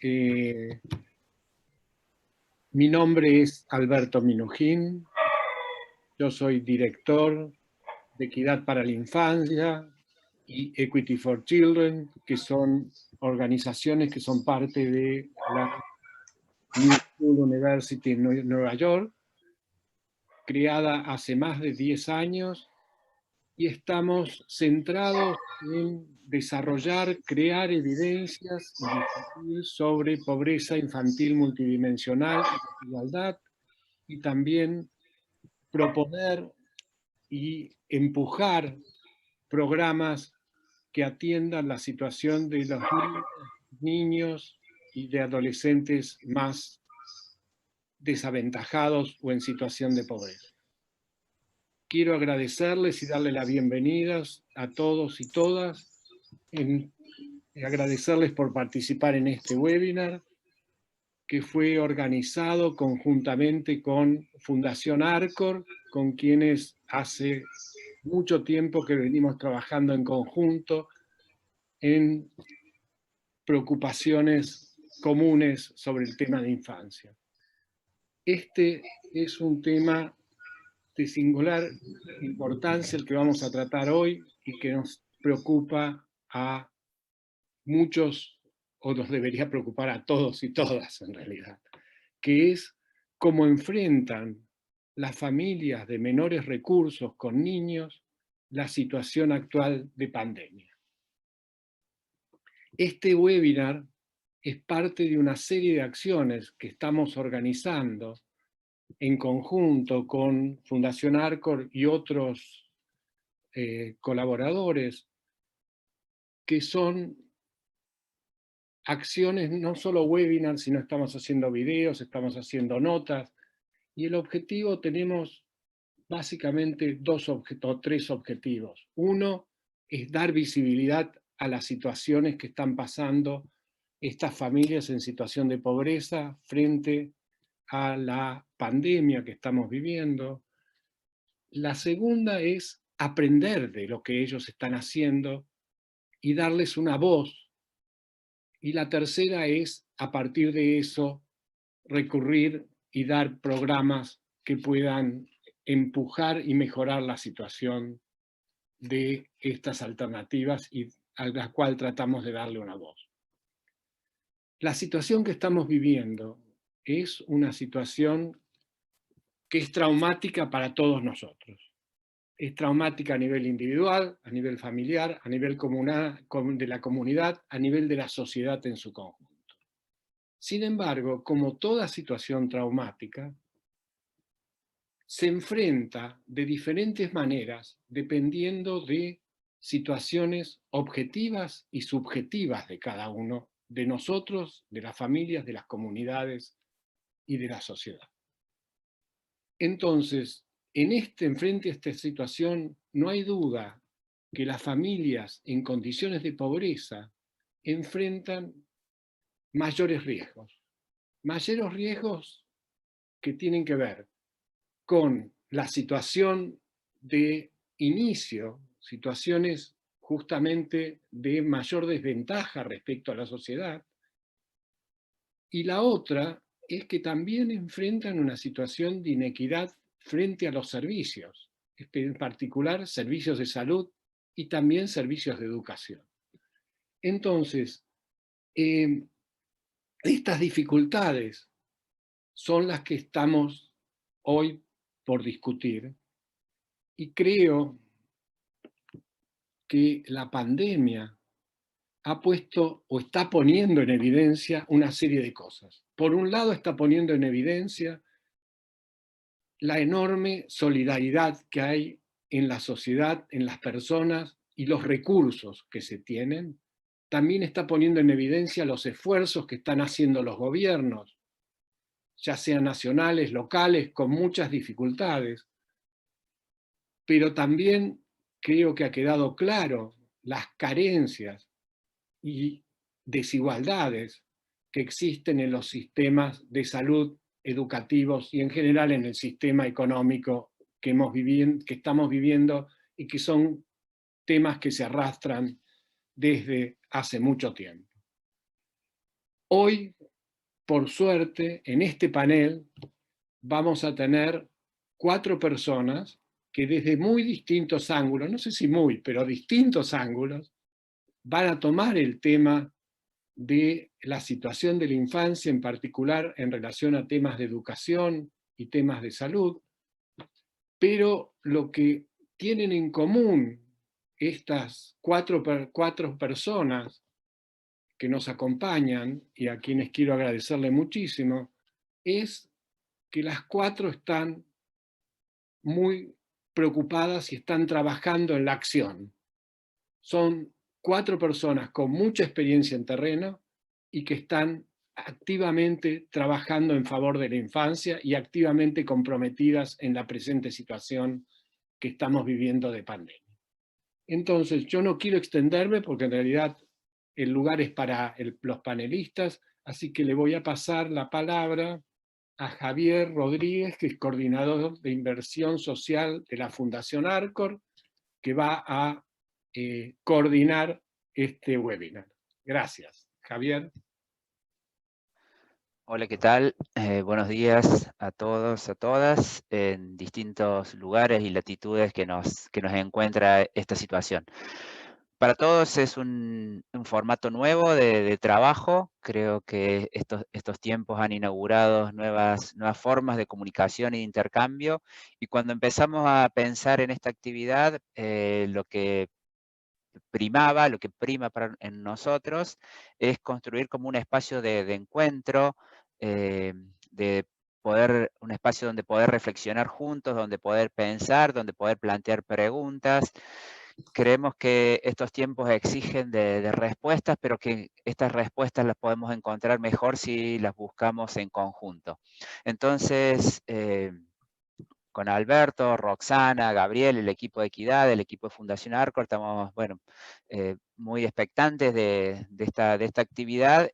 Mi nombre es Alberto Minujín, yo soy director de Equidad para la Infancia y Equity for Children, que son organizaciones que son parte de la New School University en Nueva York, creada hace más de 10 años, y estamos centrados en desarrollar, crear evidencias y discutir sobre pobreza infantil multidimensional y desigualdad, y también proponer y empujar programas que atiendan la situación de los niños y de adolescentes más desaventajados o en situación de pobreza. Quiero agradecerles y darles las bienvenidas a todos y todas, agradecerles por participar en este webinar que fue organizado conjuntamente con Fundación Arcor, con quienes hace mucho tiempo que venimos trabajando en conjunto en preocupaciones comunes sobre el tema de infancia. Este es un tema de singular importancia el que vamos a tratar hoy y que nos preocupa a muchos, o nos debería preocupar a todos y todas en realidad, que es cómo enfrentan las familias de menores recursos con niños la situación actual de pandemia. Este webinar es parte de una serie de acciones que estamos organizando en conjunto con Fundación Arcor y otros colaboradores, que son acciones, no solo webinars, sino estamos haciendo videos, estamos haciendo notas, y el objetivo, tenemos básicamente tres objetivos. Uno es dar visibilidad a las situaciones que están pasando estas familias en situación de pobreza frente a la pandemia que estamos viviendo. La segunda es aprender de lo que ellos están haciendo y darles una voz. Y la tercera es, a partir de eso, recurrir y dar programas que puedan empujar y mejorar la situación de estas alternativas y a la cual tratamos de darle una voz. La situación que estamos viviendo es una situación que es traumática para todos nosotros. Es traumática a nivel individual, a nivel familiar, a nivel de la comunidad, a nivel de la sociedad en su conjunto. Sin embargo, como toda situación traumática, se enfrenta de diferentes maneras dependiendo de situaciones objetivas y subjetivas de cada uno de nosotros, de las familias, de las comunidades y de la sociedad. Entonces, frente a esta situación, no hay duda que las familias en condiciones de pobreza enfrentan mayores riesgos que tienen que ver con la situación de inicio, situaciones justamente de mayor desventaja respecto a la sociedad, y la otra es que también enfrentan una situación de inequidad frente a los servicios, en particular servicios de salud y también servicios de educación. Entonces, estas dificultades son las que estamos hoy por discutir, y creo que la pandemia ha puesto o está poniendo en evidencia una serie de cosas. Por un lado, está poniendo en evidencia la enorme solidaridad que hay en la sociedad, en las personas y los recursos que se tienen. También está poniendo en evidencia los esfuerzos que están haciendo los gobiernos, ya sean nacionales, locales, con muchas dificultades. Pero también creo que ha quedado claro las carencias y desigualdades que existen en los sistemas de salud, educativos y en general en el sistema económico que estamos viviendo, y que son temas que se arrastran desde hace mucho tiempo. Hoy, por suerte, en este panel vamos a tener 4 personas que desde muy distintos ángulos, no sé si muy, pero distintos ángulos, van a tomar el tema de la situación de la infancia, en particular en relación a temas de educación y temas de salud, pero lo que tienen en común estas cuatro personas que nos acompañan y a quienes quiero agradecerle muchísimo, es que las 4 están muy preocupadas y están trabajando en la acción. Son 4 personas con mucha experiencia en terreno y que están activamente trabajando en favor de la infancia y activamente comprometidas en la presente situación que estamos viviendo de pandemia. Entonces, yo no quiero extenderme porque en realidad el lugar es para los panelistas, así que le voy a pasar la palabra a Javier Rodríguez, que es coordinador de inversión social de la Fundación Arcor, que va a coordinar este webinar. Gracias. Javier. Hola, ¿qué tal? Buenos días a todos, a todas, en distintos lugares y latitudes que nos encuentra esta situación. Para todos es un formato nuevo de trabajo. Creo que estos tiempos han inaugurado nuevas formas de comunicación e intercambio. Y cuando empezamos a pensar en esta actividad, lo que primaba, lo que prima en nosotros, es construir como un espacio de encuentro, de un espacio donde poder reflexionar juntos, donde poder pensar, donde poder plantear preguntas. Creemos que estos tiempos exigen de respuestas, pero que estas respuestas las podemos encontrar mejor si las buscamos en conjunto. Entonces, con Alberto, Roxana, Gabriel, el equipo de Equidad, el equipo de Fundación Arcor, estamos, bueno, muy expectantes de esta actividad.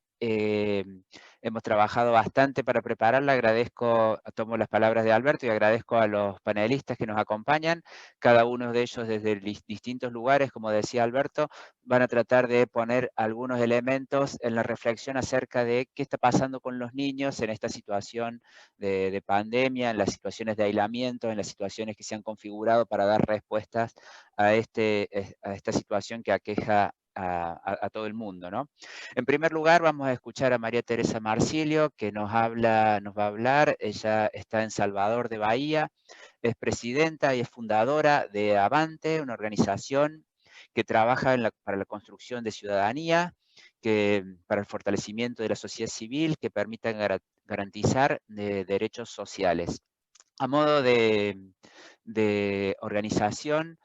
Hemos trabajado bastante para prepararla. Agradezco, tomo las palabras de Alberto y agradezco a los panelistas que nos acompañan. Cada uno de ellos desde distintos lugares, como decía Alberto, van a tratar de poner algunos elementos en la reflexión acerca de qué está pasando con los niños en esta situación de pandemia, en las situaciones de aislamiento, en las situaciones que se han configurado para dar respuestas a esta situación que aqueja a todo el mundo, ¿no? En primer lugar, vamos a escuchar a María Teresa Marsilio, que nos va a hablar. Ella está en Salvador de Bahía, es presidenta y es fundadora de Avante, una organización que trabaja para la construcción de ciudadanía, para el fortalecimiento de la sociedad civil, que permitan garantizar derechos sociales. A modo de organización,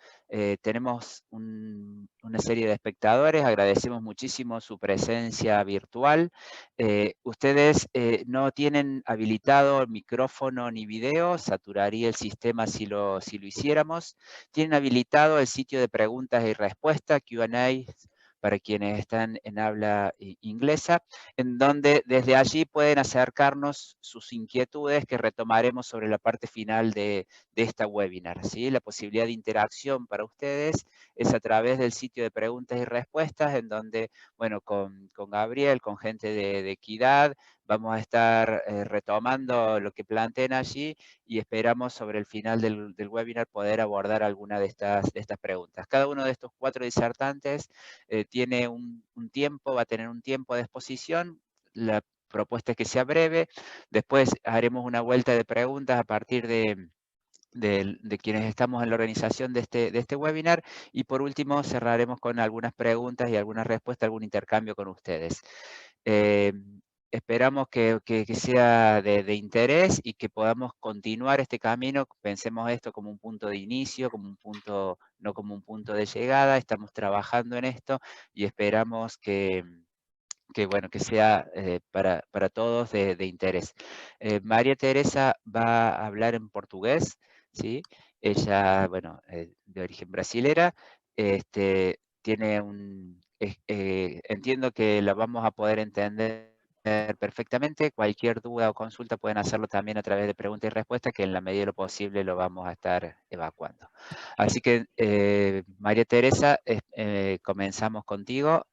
tenemos una serie de espectadores, agradecemos muchísimo su presencia virtual. Ustedes no tienen habilitado micrófono ni video, saturaría el sistema si lo hiciéramos. Tienen habilitado el sitio de preguntas y respuestas, Q&A, para quienes están en habla inglesa, en donde desde allí pueden acercarnos sus inquietudes que retomaremos sobre la parte final de esta webinar, ¿sí? La posibilidad de interacción para ustedes es a través del sitio de preguntas y respuestas, en donde, bueno, con Gabriel, con gente de Equidad, vamos a estar retomando lo que planteen allí y esperamos sobre el final del webinar poder abordar alguna de estas preguntas. Cada uno de estos 4 disertantes tiene un tiempo, va a tener un tiempo de exposición. La propuesta es que sea breve. Después haremos una vuelta de preguntas a partir de quienes estamos en la organización de este webinar, y por último cerraremos con algunas preguntas y algunas respuestas, algún intercambio con ustedes. Esperamos que sea de interés y que podamos continuar este camino. Pensemos esto como un punto de inicio, no como un punto de llegada. Estamos trabajando en esto y esperamos que bueno, que sea para todos de interés. María Teresa va a hablar en portugués, ¿sí? Ella, bueno, de origen brasilera, tiene entiendo que la vamos a poder entender perfectamente. Cualquier duda o consulta pueden hacerlo también a través de preguntas y respuestas, que en la medida de lo posible lo vamos a estar evacuando. Así que, María Teresa, comenzamos contigo.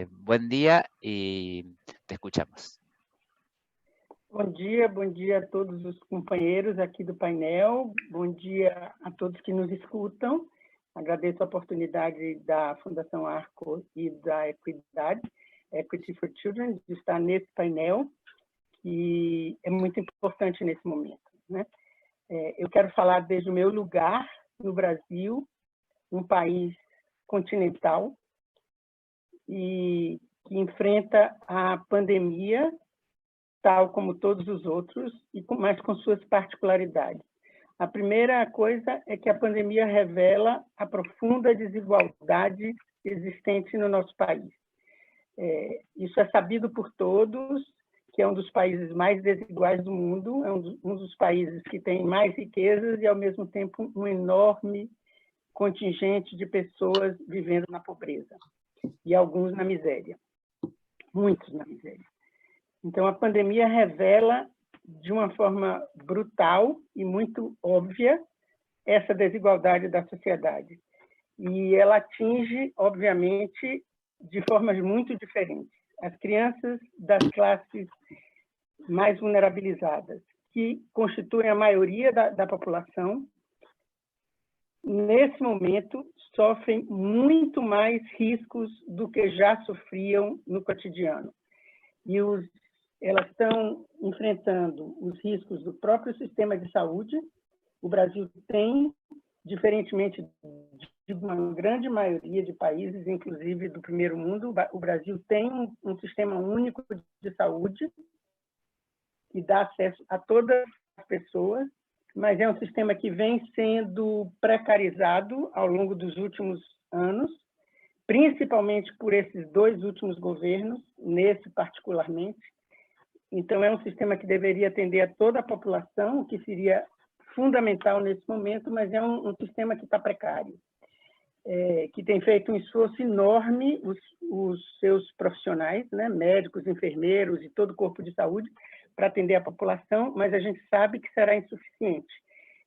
Buen día y Te escuchamos. Bom dia a todos os companheiros aqui do painel, bom dia a todos que nos escutam. Agradeço a oportunidade da Fundação Arco e da Equidade, Equity for Children, de estar nesse painel, que é muito importante nesse momento, né? Eu quero falar desde o meu lugar no Brasil, um país continental, e que enfrenta a pandemia, tal como todos os outros, mas com suas particularidades. A primeira coisa é que a pandemia revela a profunda desigualdade existente no nosso país. Isso é sabido por todos, que é um dos países mais desiguais do mundo, é um dos países que tem mais riquezas e, ao mesmo tempo, um enorme contingente de pessoas vivendo na pobreza, e alguns na miséria, muitos na miséria. Então, a pandemia revela, de uma forma brutal e muito óbvia, essa desigualdade da sociedade. E ela atinge, obviamente, de formas muito diferentes. As crianças das classes mais vulnerabilizadas, que constituem a maioria da população, nesse momento, sofrem muito mais riscos do que já sofriam no cotidiano. E elas estão enfrentando os riscos do próprio sistema de saúde. O Brasil tem, diferentemente de uma grande maioria de países, inclusive do primeiro mundo, o Brasil tem um sistema único de saúde que dá acesso a todas as pessoas, mas é um sistema que vem sendo precarizado ao longo dos últimos anos, principalmente por esses 2 últimos governos, nesse particularmente. Então, é um sistema que deveria atender a toda a população, o que seria fundamental nesse momento, mas é um sistema que está precário, que tem feito um esforço enorme, os seus profissionais, né, médicos, enfermeiros e todo o corpo de saúde, para atender a população, mas a gente sabe que será insuficiente.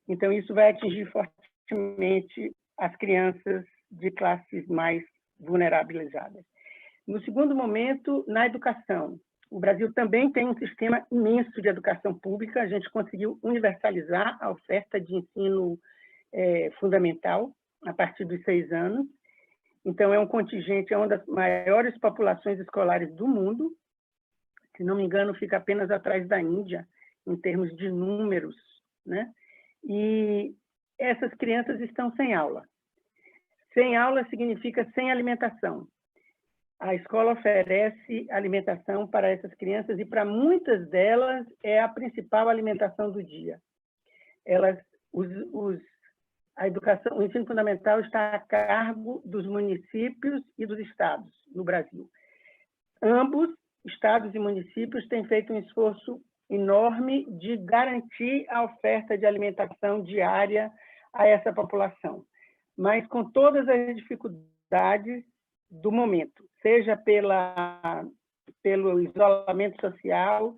Então, isso vai atingir fortemente as crianças de classes mais vulnerabilizadas. No segundo momento, na educação. O Brasil também tem um sistema imenso de educação pública, a gente conseguiu universalizar a oferta de ensino fundamental a partir dos 6 anos. Então, é um contingente, é uma das maiores populações escolares do mundo, se não me engano, fica apenas atrás da Índia, em termos de números, né? E essas crianças estão sem aula. Sem aula significa sem alimentação. A escola oferece alimentação para essas crianças e, para muitas delas, é a principal alimentação do dia. A educação, o ensino fundamental está a cargo dos municípios e dos estados no Brasil. Ambos, estados e municípios, têm feito um esforço enorme de garantir a oferta de alimentação diária a essa população, mas com todas as dificuldades do momento, seja pelo isolamento social,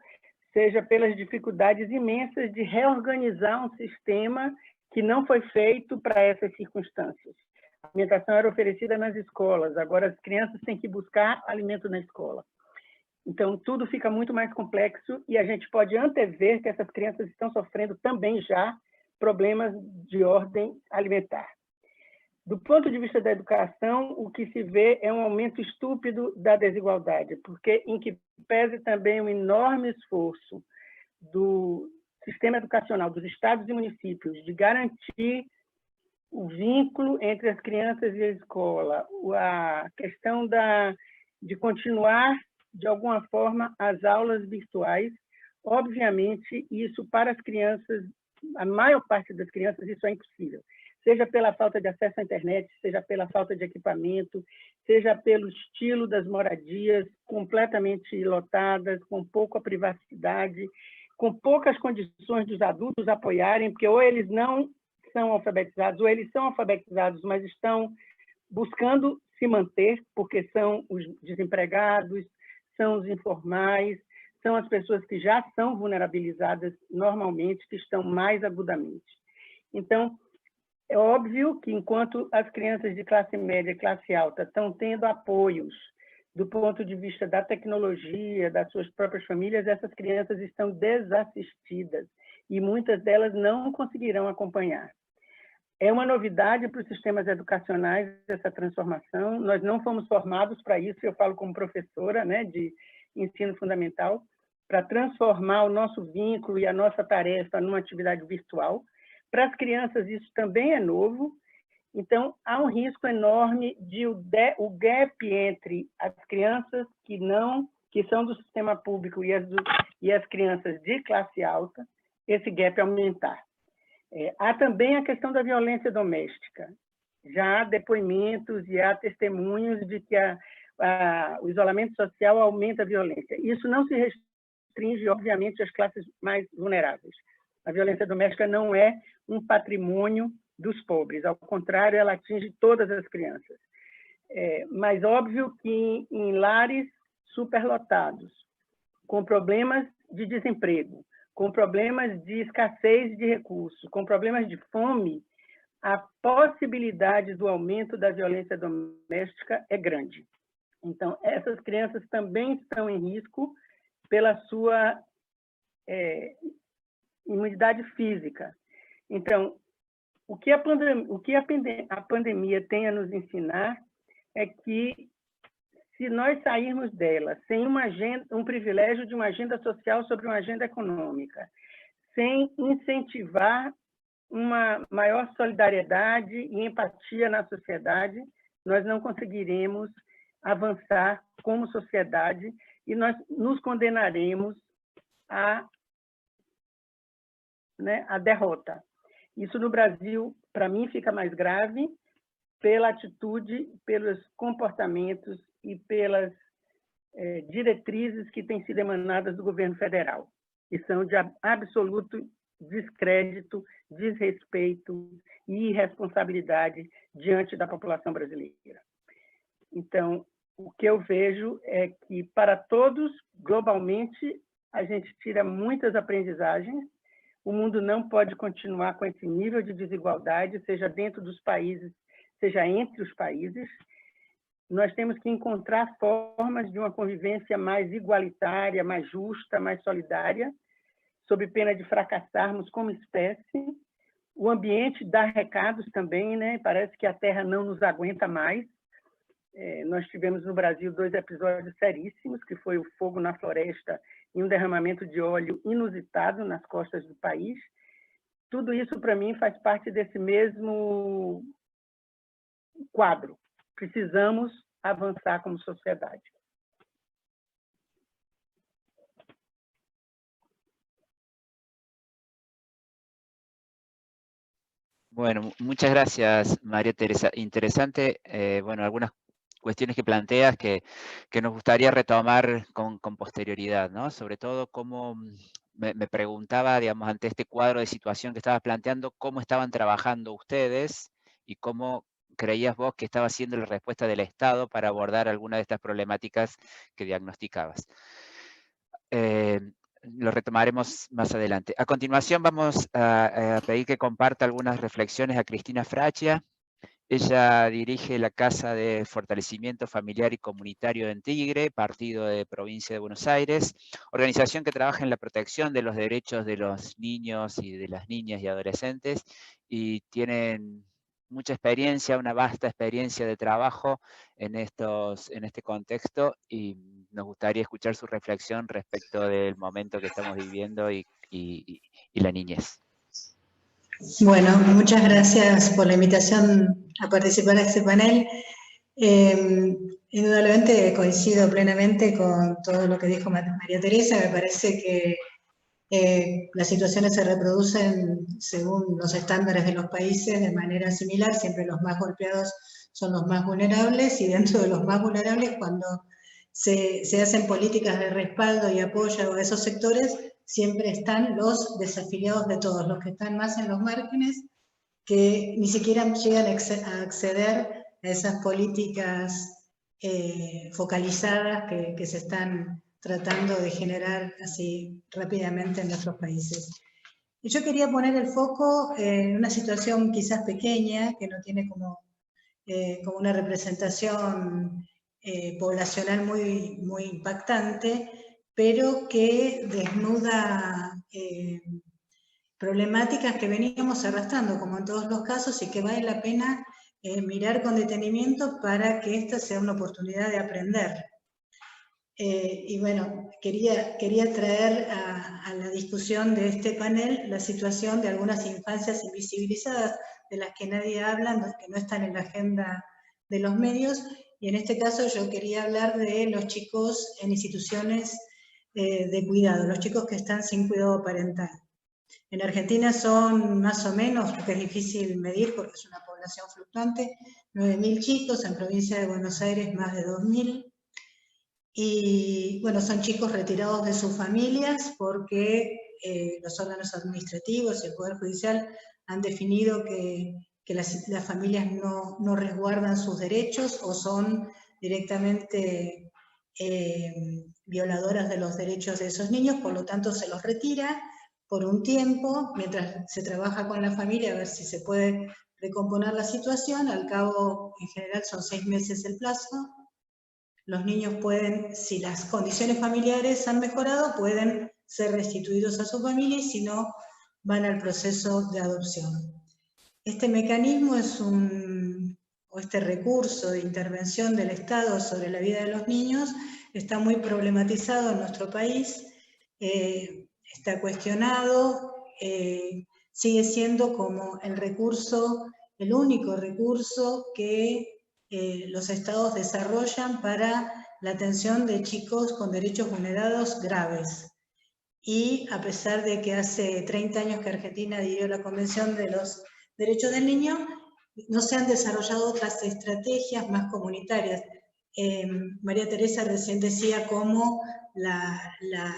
seja pelas dificuldades imensas de reorganizar um sistema que não foi feito para essas circunstâncias. A alimentação era oferecida nas escolas, agora as crianças têm que buscar alimento na escola. Então, tudo fica muito mais complexo e a gente pode antever que essas crianças estão sofrendo também já problemas de ordem alimentar. Do ponto de vista da educação, o que se vê é um aumento estúpido da desigualdade, porque em que pese também um enorme esforço do sistema educacional dos estados e municípios de garantir o vínculo entre as crianças e a escola, a questão de continuar, de alguma forma, as aulas virtuais. Obviamente, isso para as crianças, a maior parte das crianças, isso é impossível. Seja pela falta de acesso à internet, seja pela falta de equipamento, seja pelo estilo das moradias completamente lotadas, com pouca privacidade, com poucas condições dos adultos apoiarem, porque ou eles não são alfabetizados, ou eles são alfabetizados, mas estão buscando se manter, porque são os desempregados, são os informais, são as pessoas que já são vulnerabilizadas normalmente, que estão mais agudamente. Então, é óbvio que, enquanto as crianças de classe média e classe alta estão tendo apoios, do ponto de vista da tecnologia, das suas próprias famílias, essas crianças estão desassistidas e muitas delas não conseguirão acompanhar. É uma novidade para os sistemas educacionais essa transformação. Nós não fomos formados para isso, eu falo como professora, né, de ensino fundamental, para transformar o nosso vínculo e a nossa tarefa numa atividade virtual. Para as crianças isso também é novo, então há um risco enorme de o gap entre as crianças que são do sistema público e as crianças de classe alta, esse gap aumentar. Há também a questão da violência doméstica. Já há depoimentos e há testemunhos de que o isolamento social aumenta a violência. Isso não se restringe, obviamente, às classes mais vulneráveis. A violência doméstica não é um patrimônio dos pobres, ao contrário, ela atinge todas as crianças. Mas óbvio que em lares superlotados, com problemas de desemprego, com problemas de escassez de recursos, com problemas de fome, a possibilidade do aumento da violência doméstica é grande. Então, essas crianças também estão em risco pela sua imunidade física. Então, o que a pandemia tem a nos ensinar é que, se nós sairmos dela sem um privilégio de uma agenda social sobre uma agenda econômica, sem incentivar uma maior solidariedade e empatia na sociedade, nós não conseguiremos avançar como sociedade e nós nos condenaremos à derrota. Isso no Brasil, para mim, fica mais grave pela atitude, pelos comportamentos e pelas diretrizes que têm sido emanadas do governo federal, que são de absoluto descrédito, desrespeito e irresponsabilidade diante da população brasileira. Então, o que eu vejo é que, para todos, globalmente, a gente tira muitas aprendizagens. O mundo não pode continuar com esse nível de desigualdade, seja dentro dos países, seja entre os países. Nós temos que encontrar formas de uma convivência mais igualitária, mais justa, mais solidária, sob pena de fracassarmos como espécie. O ambiente dá recados também, né? Parece que a Terra não nos aguenta mais. Nós tivemos no Brasil 2 episódios seríssimos, que foi o fogo na floresta e um derramamento de óleo inusitado nas costas do país. Tudo isso, para mim, faz parte desse mesmo quadro. Precisamos avançar como sociedade. Bueno, muchas gracias, María Teresa. Interesante, bueno, algunas cuestiones que planteas que nos gustaría retomar con posterioridad, ¿no? Sobre todo cómo me preguntaba, digamos, ante este cuadro de situación que estabas planteando, cómo estaban trabajando ustedes y cómo creías vos que estaba siendo la respuesta del Estado para abordar alguna de estas problemáticas que diagnosticabas. Lo retomaremos más adelante. A continuación vamos a pedir que comparta algunas reflexiones a Cristina Fraccia. Ella dirige la Casa de Fortalecimiento Familiar y Comunitario en Tigre, partido de Provincia de Buenos Aires, organización que trabaja en la protección de los derechos de los niños y de las niñas y adolescentes, y tienen mucha experiencia, una vasta experiencia de trabajo en este contexto, y nos gustaría escuchar su reflexión respecto del momento que estamos viviendo y la niñez. Bueno, muchas gracias por la invitación a participar en este panel. Indudablemente coincido plenamente con todo lo que dijo María Teresa. Me parece que las situaciones se reproducen según los estándares de los países de manera similar. Siempre los más golpeados son los más vulnerables, y dentro de los más vulnerables, cuando se hacen políticas de respaldo y apoyo a esos sectores, siempre están los desafiliados de todos, los que están más en los márgenes, que ni siquiera llegan a acceder a esas políticas focalizadas que se están tratando de generar así rápidamente en nuestros países. Y yo quería poner el foco en una situación quizás pequeña, que no tiene como una representación poblacional muy impactante, pero que desnuda problemáticas que veníamos arrastrando, como en todos los casos, y que vale la pena mirar con detenimiento para que esta sea una oportunidad de aprender. Y bueno, quería traer a la discusión de este panel la situación de algunas infancias invisibilizadas, de las que nadie habla, que no están en la agenda de los medios, y en este caso yo quería hablar de los chicos en instituciones de cuidado, los chicos que están sin cuidado parental. En Argentina son más o menos, porque es difícil medir porque es una población fluctuante, 9.000 chicos, en provincia de Buenos Aires más de 2.000. Y bueno, son chicos retirados de sus familias porque los órganos administrativos y el Poder Judicial han definido que las familias no resguardan sus derechos o son directamente violadoras de los derechos de esos niños, por lo tanto se los retira por un tiempo, mientras se trabaja con la familia a ver si se puede recomponer la situación. Al cabo, en general, son 6 meses el plazo. Los niños pueden, si las condiciones familiares han mejorado, pueden ser restituidos a su familia, y si no, van al proceso de adopción. Este mecanismo este recurso de intervención del Estado sobre la vida de los niños está muy problematizado en nuestro país, está cuestionado, sigue siendo como el único recurso que los estados desarrollan para la atención de chicos con derechos vulnerados graves. Y a pesar de que hace 30 años que Argentina adhirió a la Convención de los Derechos del Niño, no se han desarrollado otras estrategias más comunitarias. María Teresa recién decía cómo la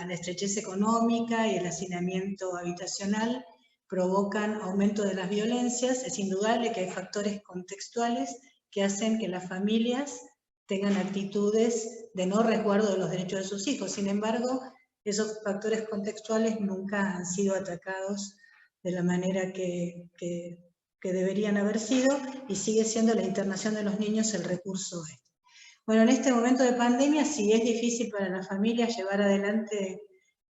estrechez económica y el hacinamiento habitacional provocan aumento de las violencias. Es indudable que hay factores contextuales que hacen que las familias tengan actitudes de no resguardo de los derechos de sus hijos. Sin embargo, esos factores contextuales nunca han sido atacados de la manera que deberían haber sido, y sigue siendo la internación de los niños el recurso. Bueno, en este momento de pandemia, sí es difícil para las familias llevar adelante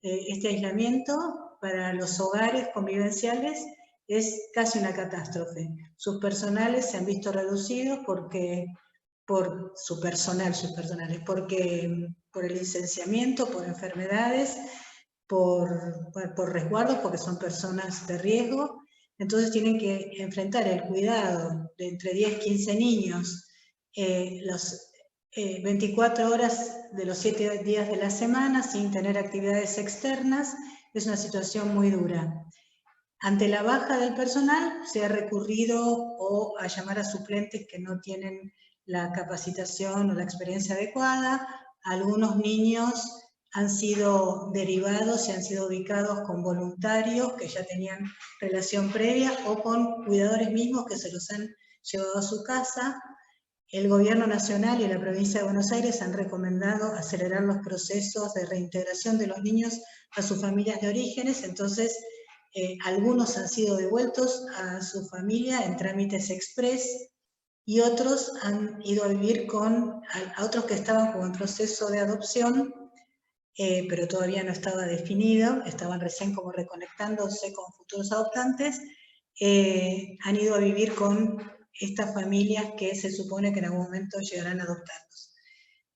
este aislamiento. Para los hogares convivenciales es casi una catástrofe. Sus personales se han visto reducidos por el licenciamiento, por enfermedades, por resguardos, porque son personas de riesgo. Entonces tienen que enfrentar el cuidado de entre 10 y 15 niños, los 24 horas de los 7 días de la semana, sin tener actividades externas. Es una situación muy dura. Ante la baja del personal, se ha recurrido a llamar a suplentes que no tienen la capacitación o la experiencia adecuada. Algunos niños han sido derivados y han sido ubicados con voluntarios que ya tenían relación previa o con cuidadores mismos que se los han llevado a su casa. El Gobierno Nacional y la Provincia de Buenos Aires han recomendado acelerar los procesos de reintegración de los niños a sus familias de orígenes. Entonces, algunos han sido devueltos a su familia en trámites express, y otros han ido a vivir a otros que estaban como en proceso de adopción, pero todavía no estaba definido, estaban recién como reconectándose con futuros adoptantes. Han ido a vivir con estas familias que se supone que en algún momento llegarán a adoptarlos.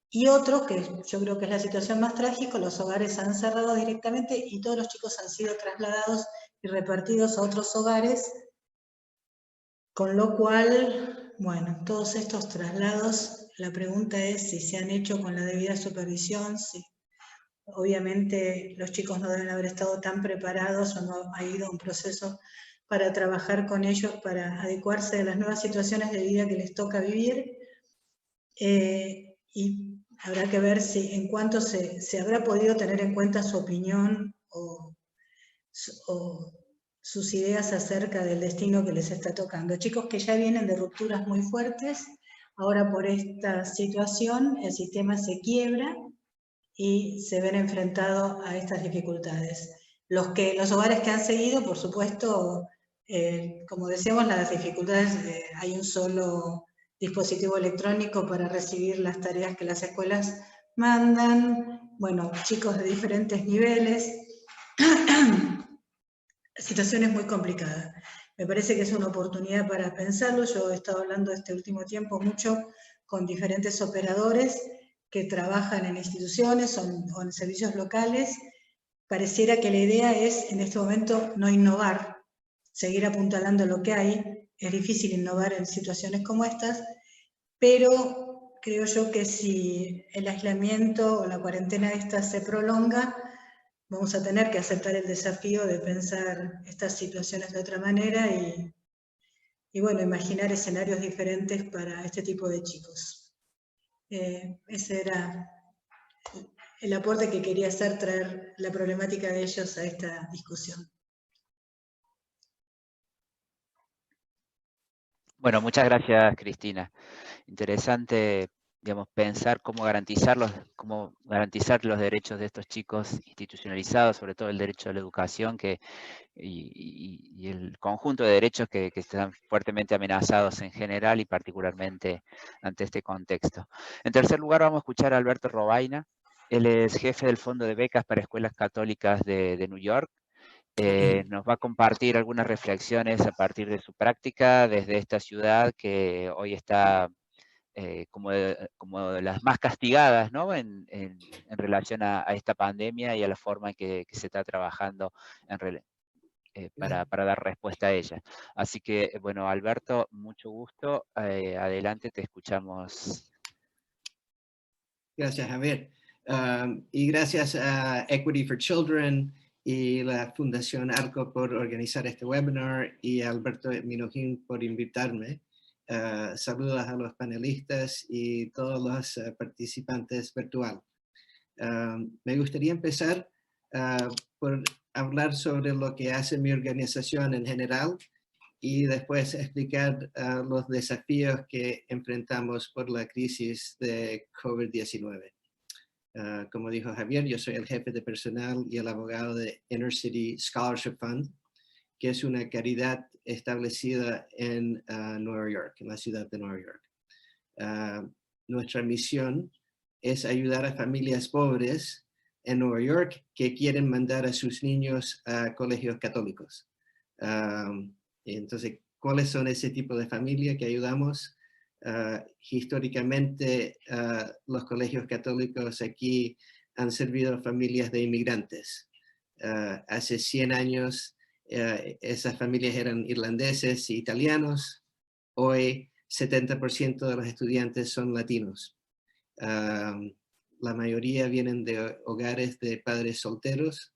Y otros, que yo creo que es la situación más trágica, los hogares han cerrado directamente y todos los chicos han sido trasladados y repartidos a otros hogares, con lo cual, bueno, todos estos traslados, la pregunta es si se han hecho con la debida supervisión, si obviamente los chicos no deben haber estado tan preparados o no ha ido un proceso para trabajar con ellos, para adecuarse a las nuevas situaciones de vida que les toca vivir. Y habrá que ver si en cuanto se habrá podido tener en cuenta su opinión o sus ideas acerca del destino que les está tocando. Chicos que ya vienen de rupturas muy fuertes, ahora por esta situación el sistema se quiebra y se ven enfrentados a estas dificultades. Los hogares que han seguido, por supuesto, como decíamos, las dificultades, hay un solo dispositivo electrónico para recibir las tareas que las escuelas mandan, bueno, chicos de diferentes niveles. La situación es muy complicada. Me parece que es una oportunidad para pensarlo. Yo he estado hablando este último tiempo mucho con diferentes operadores que trabajan en instituciones o en servicios locales. Pareciera que la idea es, en este momento, no innovar, seguir apuntalando lo que hay. Es difícil innovar en situaciones como estas, pero creo yo que si el aislamiento o la cuarentena esta se prolonga, vamos a tener que aceptar el desafío de pensar estas situaciones de otra manera y bueno, imaginar escenarios diferentes para este tipo de chicos. Ese era el aporte que quería hacer, traer la problemática de ellos a esta discusión. Bueno, muchas gracias, Cristina. Interesante, digamos, pensar cómo garantizar los derechos de estos chicos institucionalizados, sobre todo el derecho a la educación y el conjunto de derechos que están fuertemente amenazados en general y particularmente ante este contexto. En tercer lugar, vamos a escuchar a Alberto Robaina. Él es jefe del Fondo de Becas para Escuelas Católicas de New York. Nos va a compartir algunas reflexiones a partir de su práctica desde esta ciudad que hoy está como de las más castigadas, ¿no? en relación a esta pandemia y a la forma en que se está trabajando para dar respuesta a ella. Así que, bueno, Alberto, mucho gusto. Adelante, te escuchamos. Gracias, Javier. Y gracias a Equity for Children y la Fundación ARCO por organizar este webinar y a Alberto Minujín por invitarme. Saludos a los panelistas y todos los participantes virtual. Me gustaría empezar por hablar sobre lo que hace mi organización en general y después explicar los desafíos que enfrentamos por la crisis de COVID-19. Como dijo Javier, yo soy el jefe de personal y el abogado de Inner City Scholarship Fund, que es una caridad establecida en Nueva York, en la ciudad de Nueva York. Nuestra misión es ayudar a familias pobres en Nueva York que quieren mandar a sus niños a colegios católicos. Entonces, ¿cuáles son ese tipo de familia que ayudamos? Históricamente, los colegios católicos aquí han servido a familias de inmigrantes. Hace 100 años, esas familias eran irlandeses e italianos. Hoy, 70% de los estudiantes son latinos. La mayoría vienen de hogares de padres solteros.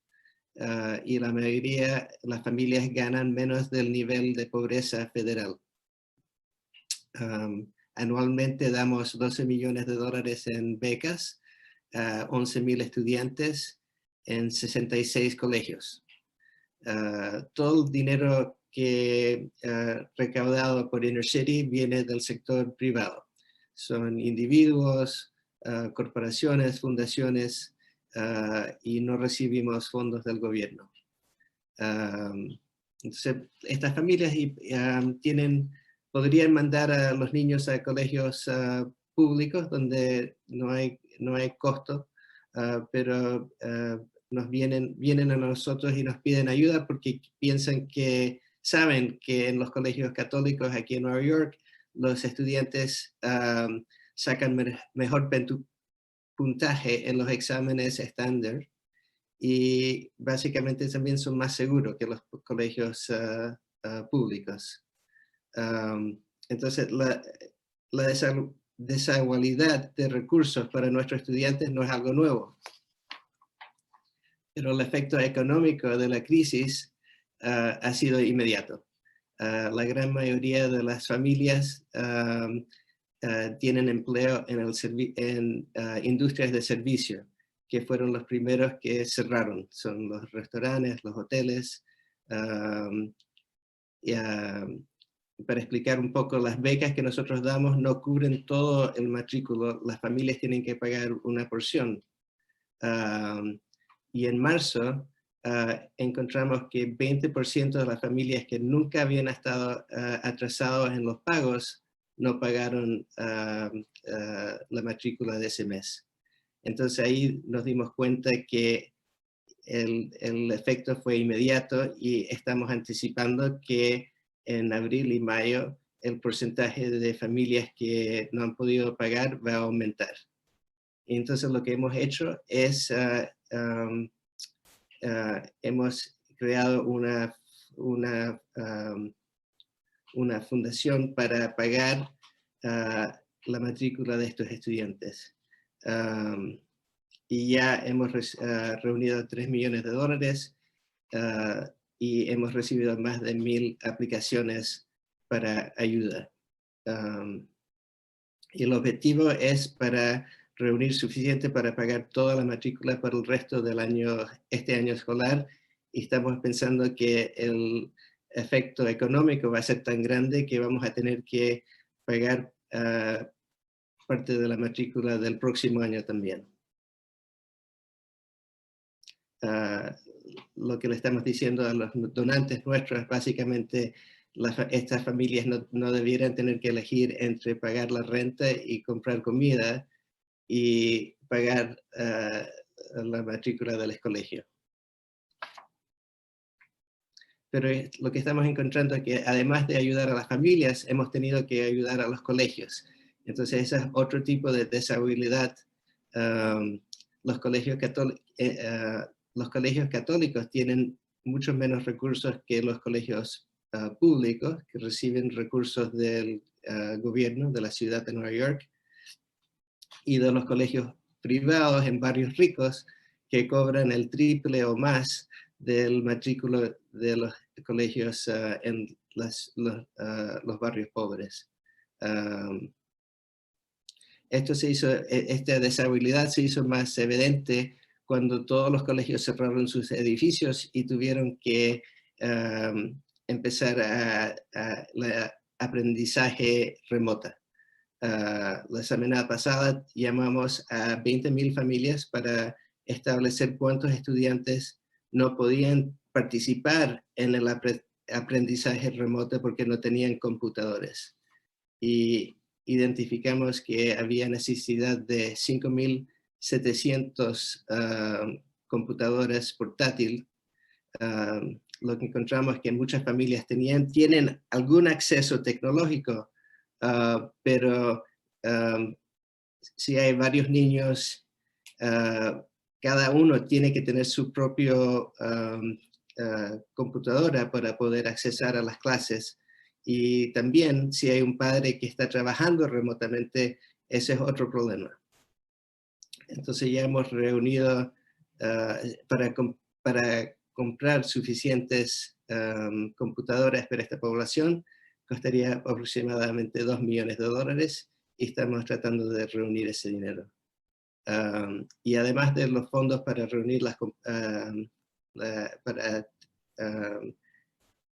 Y la mayoría, las familias ganan menos del nivel de pobreza federal. Anualmente damos $12 millones en becas a 11,000 estudiantes en 66 colegios. Todo el dinero que recaudado por Inner City viene del sector privado. Son individuos, corporaciones, fundaciones, y no recibimos fondos del gobierno. Entonces, estas familias podrían mandar a los niños a colegios públicos donde no hay costo, pero vienen a nosotros y nos piden ayuda porque saben que en los colegios católicos aquí en Nueva York los estudiantes sacan mejor puntaje en los exámenes estándar y básicamente también son más seguros que los colegios públicos. Entonces, la desigualdad de recursos para nuestros estudiantes no es algo nuevo, pero el efecto económico de la crisis ha sido inmediato. La gran mayoría de las familias tienen empleo en industrias de servicio, que fueron los primeros que cerraron. Son los restaurantes, los hoteles. Para explicar un poco, las becas que nosotros damos no cubren todo el matrículo. Las familias tienen que pagar una porción. Y en marzo encontramos que 20% de las familias que nunca habían estado atrasados en los pagos no pagaron la matrícula de ese mes. Entonces ahí nos dimos cuenta que el efecto fue inmediato y estamos anticipando que en abril y mayo el porcentaje de familias que no han podido pagar va a aumentar. Y entonces lo que hemos hecho es, hemos creado una fundación para pagar la matrícula de estos estudiantes. Y ya hemos reunido $3 millones y hemos recibido más de 1,000 aplicaciones para ayuda. Y el objetivo es para reunir suficiente para pagar toda la matrícula para el resto del año, este año escolar, y estamos pensando que el efecto económico va a ser tan grande que vamos a tener que pagar parte de la matrícula del próximo año también. Lo que le estamos diciendo a los donantes nuestros es básicamente estas familias no debieran tener que elegir entre pagar la renta y comprar comida y pagar la matrícula del colegio. Pero lo que estamos encontrando es que además de ayudar a las familias, hemos tenido que ayudar a los colegios. Entonces ese es otro tipo de deshabilidad. Los colegios católicos tienen muchos menos recursos que los colegios públicos, que reciben recursos del gobierno de la ciudad de Nueva York, y de los colegios privados en barrios ricos que cobran el triple o más del matrícula de los colegios en los barrios pobres. Esta deshabilidad se hizo más evidente cuando todos los colegios cerraron sus edificios y tuvieron que empezar la aprendizaje remota. La semana pasada llamamos a 20,000 familias para establecer cuántos estudiantes no podían participar en el aprendizaje remoto porque no tenían computadores. Y identificamos que había necesidad de 5,700 computadoras portátiles. Lo que encontramos es que muchas familias tienen algún acceso tecnológico, pero si hay varios niños, cada uno tiene que tener su propio computadora para poder accesar a las clases. Y también si hay un padre que está trabajando remotamente, ese es otro problema. Entonces ya hemos reunido para comprar suficientes computadoras para esta población, costaría aproximadamente $2 millones y estamos tratando de reunir ese dinero. Y además de los fondos para reunir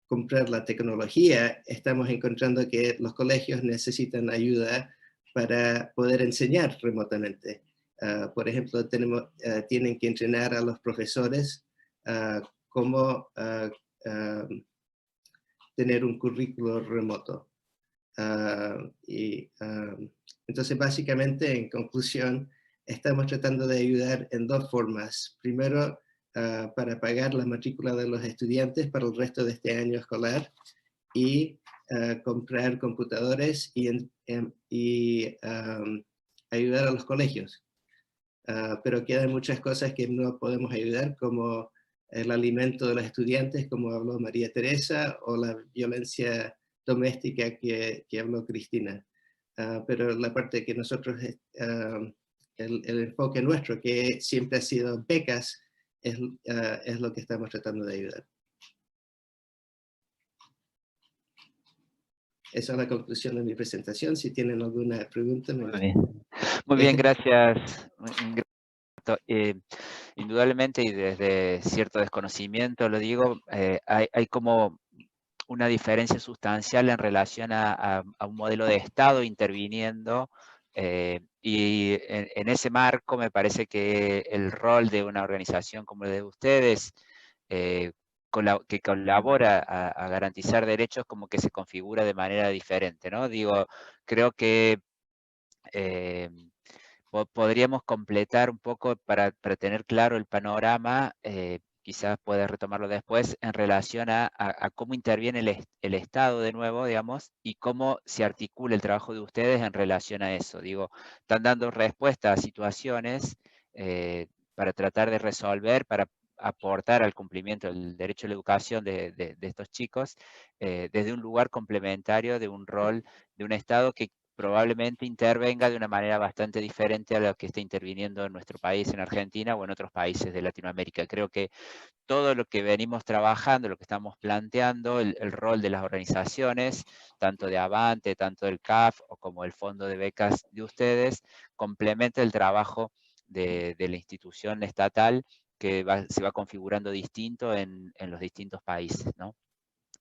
comprar la tecnología, estamos encontrando que los colegios necesitan ayuda para poder enseñar remotamente. Por ejemplo, tienen que entrenar a los profesores cómo tener un currículo remoto. Entonces, básicamente, en conclusión, estamos tratando de ayudar en dos formas. Primero, para pagar la matrícula de los estudiantes para el resto de este año escolar y comprar computadores y ayudar a los colegios. Pero quedan muchas cosas que no podemos ayudar, como el alimento de los estudiantes, como habló María Teresa, o la violencia doméstica que habló Cristina. Pero la parte que nosotros, el enfoque nuestro, que siempre ha sido becas, es lo que estamos tratando de ayudar. Esa es la conclusión de mi presentación. Si tienen alguna pregunta, Muy bien, gracias. Indudablemente, y desde cierto desconocimiento lo digo, hay como una diferencia sustancial en relación a un modelo de Estado interviniendo, y en ese marco me parece que el rol de una organización como la de ustedes, que colabora a garantizar derechos como que se configura de manera diferente, ¿no? Digo, creo que podríamos completar un poco para tener claro el panorama, quizás puedes retomarlo después, en relación a cómo interviene el Estado de nuevo, digamos, y cómo se articula el trabajo de ustedes en relación a eso. Digo, están dando respuesta a situaciones para tratar de resolver, para aportar al cumplimiento del derecho a la educación de estos chicos, desde un lugar complementario de un rol de un Estado que probablemente intervenga de una manera bastante diferente a la que está interviniendo en nuestro país, en Argentina o en otros países de Latinoamérica. Creo que todo lo que venimos trabajando, lo que estamos planteando, el rol de las organizaciones, tanto de Avante, tanto del CAF o como el Fondo de Becas de ustedes, complementa el trabajo de la institución estatal que se va configurando distinto en los distintos países, ¿no?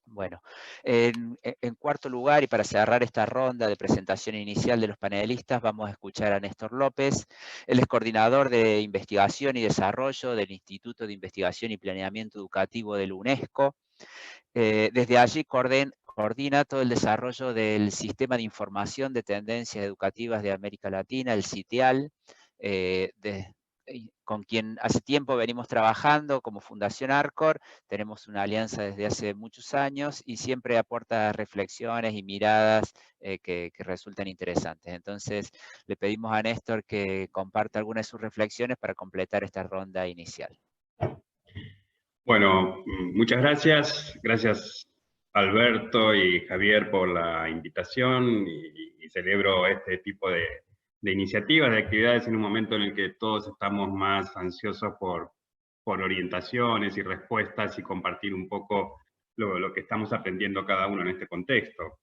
Bueno, en cuarto lugar, y para cerrar esta ronda de presentación inicial de los panelistas, vamos a escuchar a Néstor López. Él es coordinador de investigación y desarrollo del Instituto de Investigación y Planeamiento Educativo del UNESCO. Desde allí coordina todo el desarrollo del Sistema de Información de Tendencias Educativas de América Latina, el CITEAL, con quien hace tiempo venimos trabajando como Fundación Arcor. Tenemos una alianza desde hace muchos años y siempre aporta reflexiones y miradas que resultan interesantes. Entonces le pedimos a Néstor que comparta algunas de sus reflexiones para completar esta ronda inicial. Bueno, muchas gracias. Gracias Alberto y Javier por la invitación y celebro este tipo de iniciativas, de actividades en un momento en el que todos estamos más ansiosos por orientaciones y respuestas y compartir un poco lo que estamos aprendiendo cada uno en este contexto.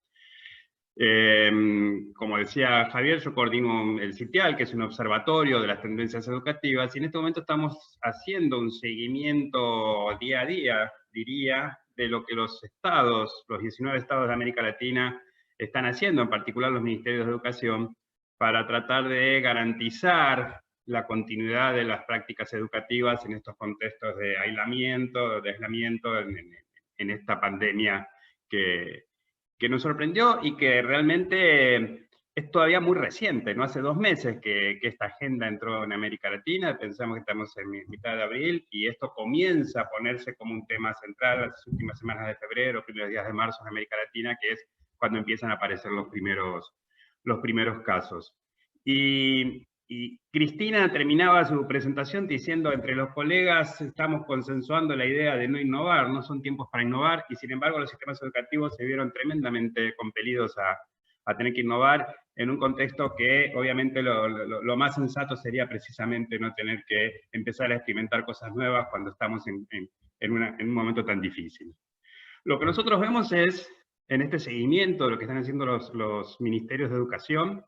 Como decía Javier, yo coordino el CITEAL, que es un observatorio de las tendencias educativas, y en este momento estamos haciendo un seguimiento día a día, diría, de lo que los estados, los 19 estados de América Latina están haciendo, en particular los ministerios de educación, para tratar de garantizar la continuidad de las prácticas educativas en estos contextos de aislamiento en esta pandemia que nos sorprendió y que realmente es todavía muy reciente, ¿no? Hace 2 meses que esta agenda entró en América Latina, pensamos que estamos en mitad de abril, y esto comienza a ponerse como un tema central las últimas semanas de febrero, primeros días de marzo en América Latina, que es cuando empiezan a aparecer los primeros casos. Y Cristina terminaba su presentación diciendo, entre los colegas estamos consensuando la idea de no innovar, no son tiempos para innovar, y sin embargo los sistemas educativos se vieron tremendamente compelidos a tener que innovar en un contexto que obviamente lo más sensato sería precisamente no tener que empezar a experimentar cosas nuevas cuando estamos en un momento tan difícil. Lo que nosotros vemos es, en este seguimiento de lo que están haciendo los ministerios de educación,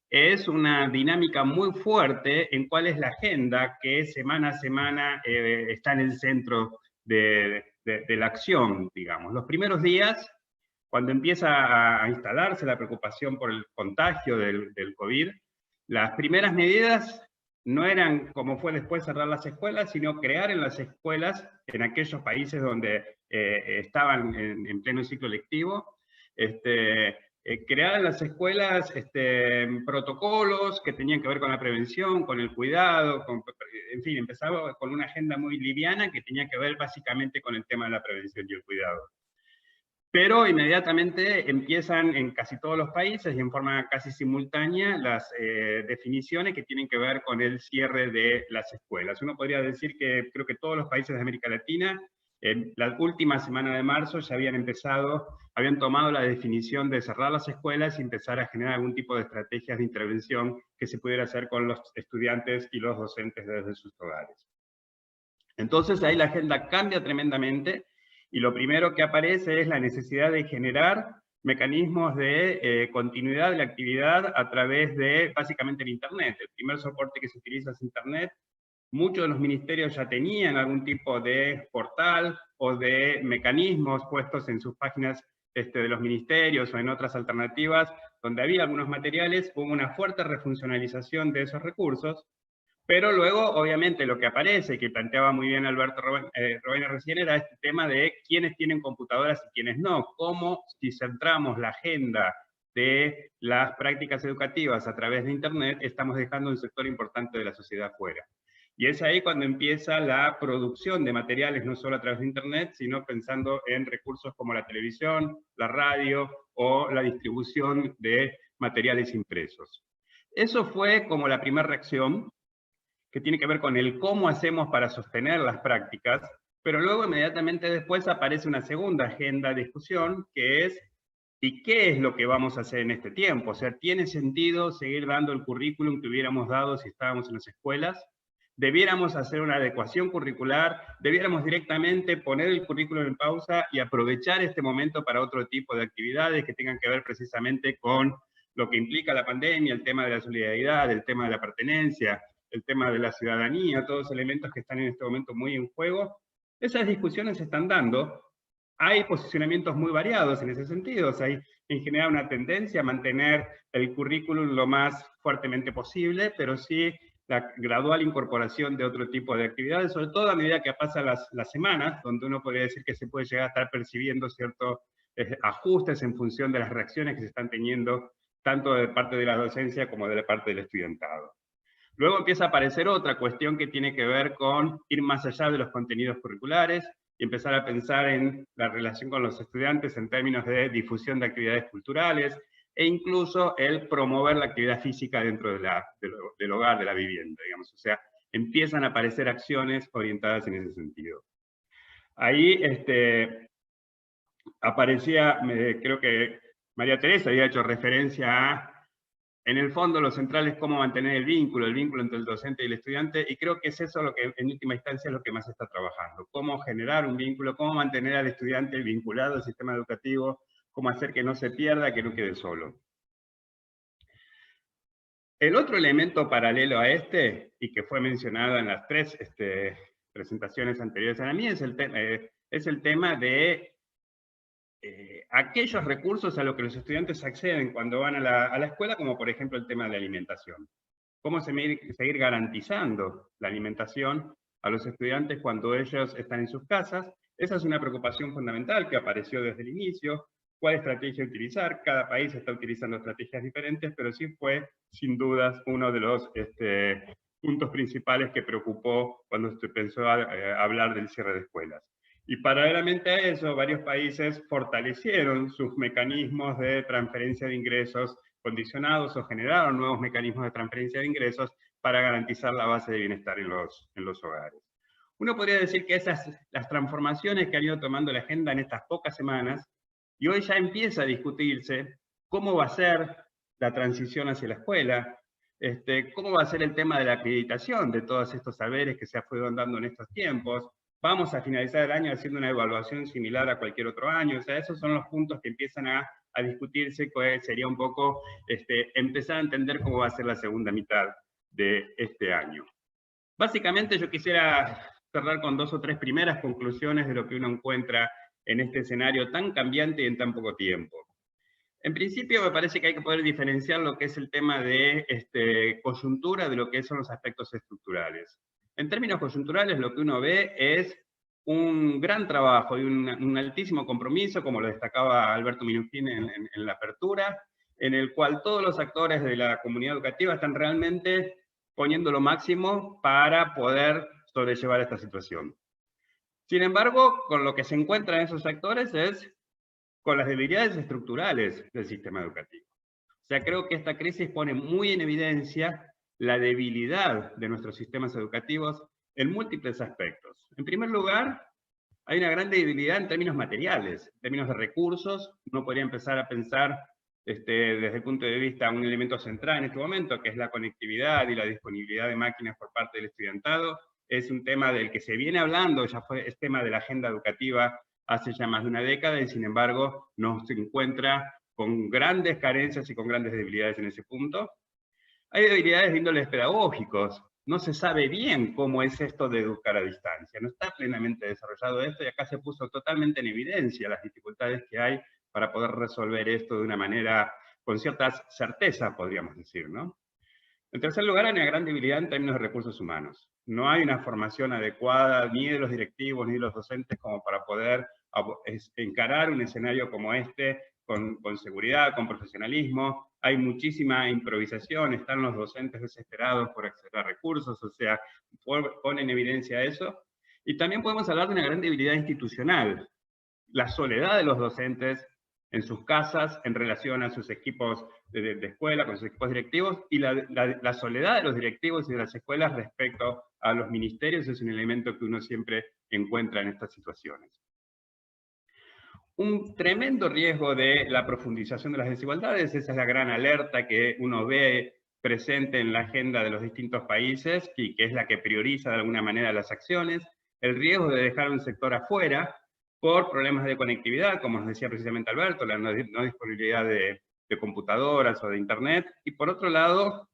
es una dinámica muy fuerte en cuál es la agenda que semana a semana está en el centro de la acción, digamos. Los primeros días, cuando empieza a instalarse la preocupación por el contagio del COVID, las primeras medidas no eran, como fue después, cerrar las escuelas, sino crear en las escuelas, en aquellos países donde estaban en pleno ciclo lectivo, crear en las escuelas protocolos que tenían que ver con la prevención, con el cuidado, en fin, empezaba con una agenda muy liviana que tenía que ver básicamente con el tema de la prevención y el cuidado. Pero inmediatamente empiezan en casi todos los países y en forma casi simultánea las definiciones que tienen que ver con el cierre de las escuelas. Uno podría decir que creo que todos los países de América Latina en la última semana de marzo ya habían tomado la definición de cerrar las escuelas y empezar a generar algún tipo de estrategias de intervención que se pudiera hacer con los estudiantes y los docentes desde sus hogares. Entonces ahí la agenda cambia tremendamente y lo primero que aparece es la necesidad de generar mecanismos de continuidad de la actividad a través de básicamente el Internet. El primer soporte que se utiliza es Internet. Muchos de los ministerios ya tenían algún tipo de portal o de mecanismos puestos en sus páginas de los ministerios o en otras alternativas donde había algunos materiales. Hubo una fuerte refuncionalización de esos recursos, Pero luego, obviamente, lo que aparece, que planteaba muy bien Alberto Robaina recién, era este tema de quiénes tienen computadoras y quiénes no. Cómo, si centramos la agenda de las prácticas educativas a través de Internet, estamos dejando un sector importante de la sociedad fuera. Y es ahí cuando empieza la producción de materiales, no solo a través de Internet, sino pensando en recursos como la televisión, la radio o la distribución de materiales impresos. Eso fue como la primera reacción, que tiene que ver con el cómo hacemos para sostener las prácticas, pero luego inmediatamente después aparece una segunda agenda de discusión, que es ¿y qué es lo que vamos a hacer en este tiempo? O sea, ¿tiene sentido seguir dando el currículum que hubiéramos dado si estábamos en las escuelas? ¿Debiéramos hacer una adecuación curricular? ¿Debiéramos directamente poner el currículum en pausa y aprovechar este momento para otro tipo de actividades que tengan que ver precisamente con lo que implica la pandemia, el tema de la solidaridad, el tema de la pertenencia, el tema de la ciudadanía, todos elementos que están en este momento muy en juego? Esas discusiones se están dando. Hay posicionamientos muy variados en ese sentido. O sea, hay en general una tendencia a mantener el currículum lo más fuertemente posible, pero sí la gradual incorporación de otro tipo de actividades, sobre todo a medida que pasan las semanas, donde uno podría decir que se puede llegar a estar percibiendo ciertos ajustes en función de las reacciones que se están teniendo, tanto de parte de la docencia como de la parte del estudiantado. Luego empieza a aparecer otra cuestión que tiene que ver con ir más allá de los contenidos curriculares y empezar a pensar en la relación con los estudiantes en términos de difusión de actividades culturales e incluso el promover la actividad física dentro del hogar, de la vivienda, digamos. O sea, empiezan a aparecer acciones orientadas en ese sentido. Ahí aparecía, creo que María Teresa había hecho referencia a, en el fondo, lo central es cómo mantener el vínculo entre el docente y el estudiante, y creo que es eso lo que en última instancia es lo que más se está trabajando. Cómo generar un vínculo, cómo mantener al estudiante vinculado al sistema educativo, cómo hacer que no se pierda, que no quede solo. El otro elemento paralelo a este, y que fue mencionado en las tres presentaciones anteriores a la mía, es el tema de aquellos recursos a los que los estudiantes acceden cuando van a la escuela, como por ejemplo el tema de la alimentación. Cómo seguir garantizando la alimentación a los estudiantes cuando ellos están en sus casas. Esa es una preocupación fundamental que apareció desde el inicio. ¿Cuál estrategia utilizar? Cada país está utilizando estrategias diferentes, pero sí fue, sin dudas, uno de los puntos principales que preocupó cuando se pensó hablar del cierre de escuelas. Y paralelamente a eso, varios países fortalecieron sus mecanismos de transferencia de ingresos condicionados o generaron nuevos mecanismos de transferencia de ingresos para garantizar la base de bienestar en los hogares. Uno podría decir que las transformaciones que han ido tomando la agenda en estas pocas semanas, y hoy ya empieza a discutirse cómo va a ser la transición hacia la escuela, cómo va a ser el tema de la acreditación de todos estos saberes que se fueron dando en estos tiempos. Vamos a finalizar el año haciendo una evaluación similar a cualquier otro año. O sea, esos son los puntos que empiezan a discutirse, que sería un poco empezar a entender cómo va a ser la segunda mitad de este año. Básicamente yo quisiera cerrar con 2 o 3 primeras conclusiones de lo que uno encuentra en este escenario tan cambiante y en tan poco tiempo. En principio me parece que hay que poder diferenciar lo que es el tema de coyuntura de lo que son los aspectos estructurales. En términos coyunturales lo que uno ve es un gran trabajo y un altísimo compromiso, como lo destacaba Alberto Minujín en la apertura, en el cual todos los actores de la comunidad educativa están realmente poniendo lo máximo para poder sobrellevar esta situación. Sin embargo, con lo que se encuentran esos actores es con las debilidades estructurales del sistema educativo. O sea, creo que esta crisis pone muy en evidencia la debilidad de nuestros sistemas educativos en múltiples aspectos. En primer lugar, hay una gran debilidad en términos materiales, en términos de recursos. Uno podría empezar a pensar desde el punto de vista un elemento central en este momento, que es la conectividad y la disponibilidad de máquinas por parte del estudiantado. Es un tema del que se viene hablando, es tema de la agenda educativa hace ya más de una década, y sin embargo nos encuentra con grandes carencias y con grandes debilidades en ese punto. Hay debilidades de índoles pedagógicos. No se sabe bien cómo es esto de educar a distancia. No está plenamente desarrollado esto, y acá se puso totalmente en evidencia las dificultades que hay para poder resolver esto de una manera con ciertas certezas, podríamos decir, ¿no? En tercer lugar, hay una gran debilidad en términos de recursos humanos. No hay una formación adecuada ni de los directivos ni de los docentes como para poder encarar un escenario como este con seguridad, con profesionalismo. Hay muchísima improvisación, están los docentes desesperados por acceder a recursos, o sea, pone en evidencia eso. Y también podemos hablar de una gran debilidad institucional. La soledad de los docentes en sus casas en relación a sus equipos de escuela, con sus equipos directivos, y la soledad de los directivos y de las escuelas respecto a los ministerios es un elemento que uno siempre encuentra en estas situaciones. Un tremendo riesgo de la profundización de las desigualdades, esa es la gran alerta que uno ve presente en la agenda de los distintos países y que es la que prioriza de alguna manera las acciones, el riesgo de dejar un sector afuera por problemas de conectividad, como nos decía precisamente Alberto, la no disponibilidad de computadoras o de internet, y por otro lado,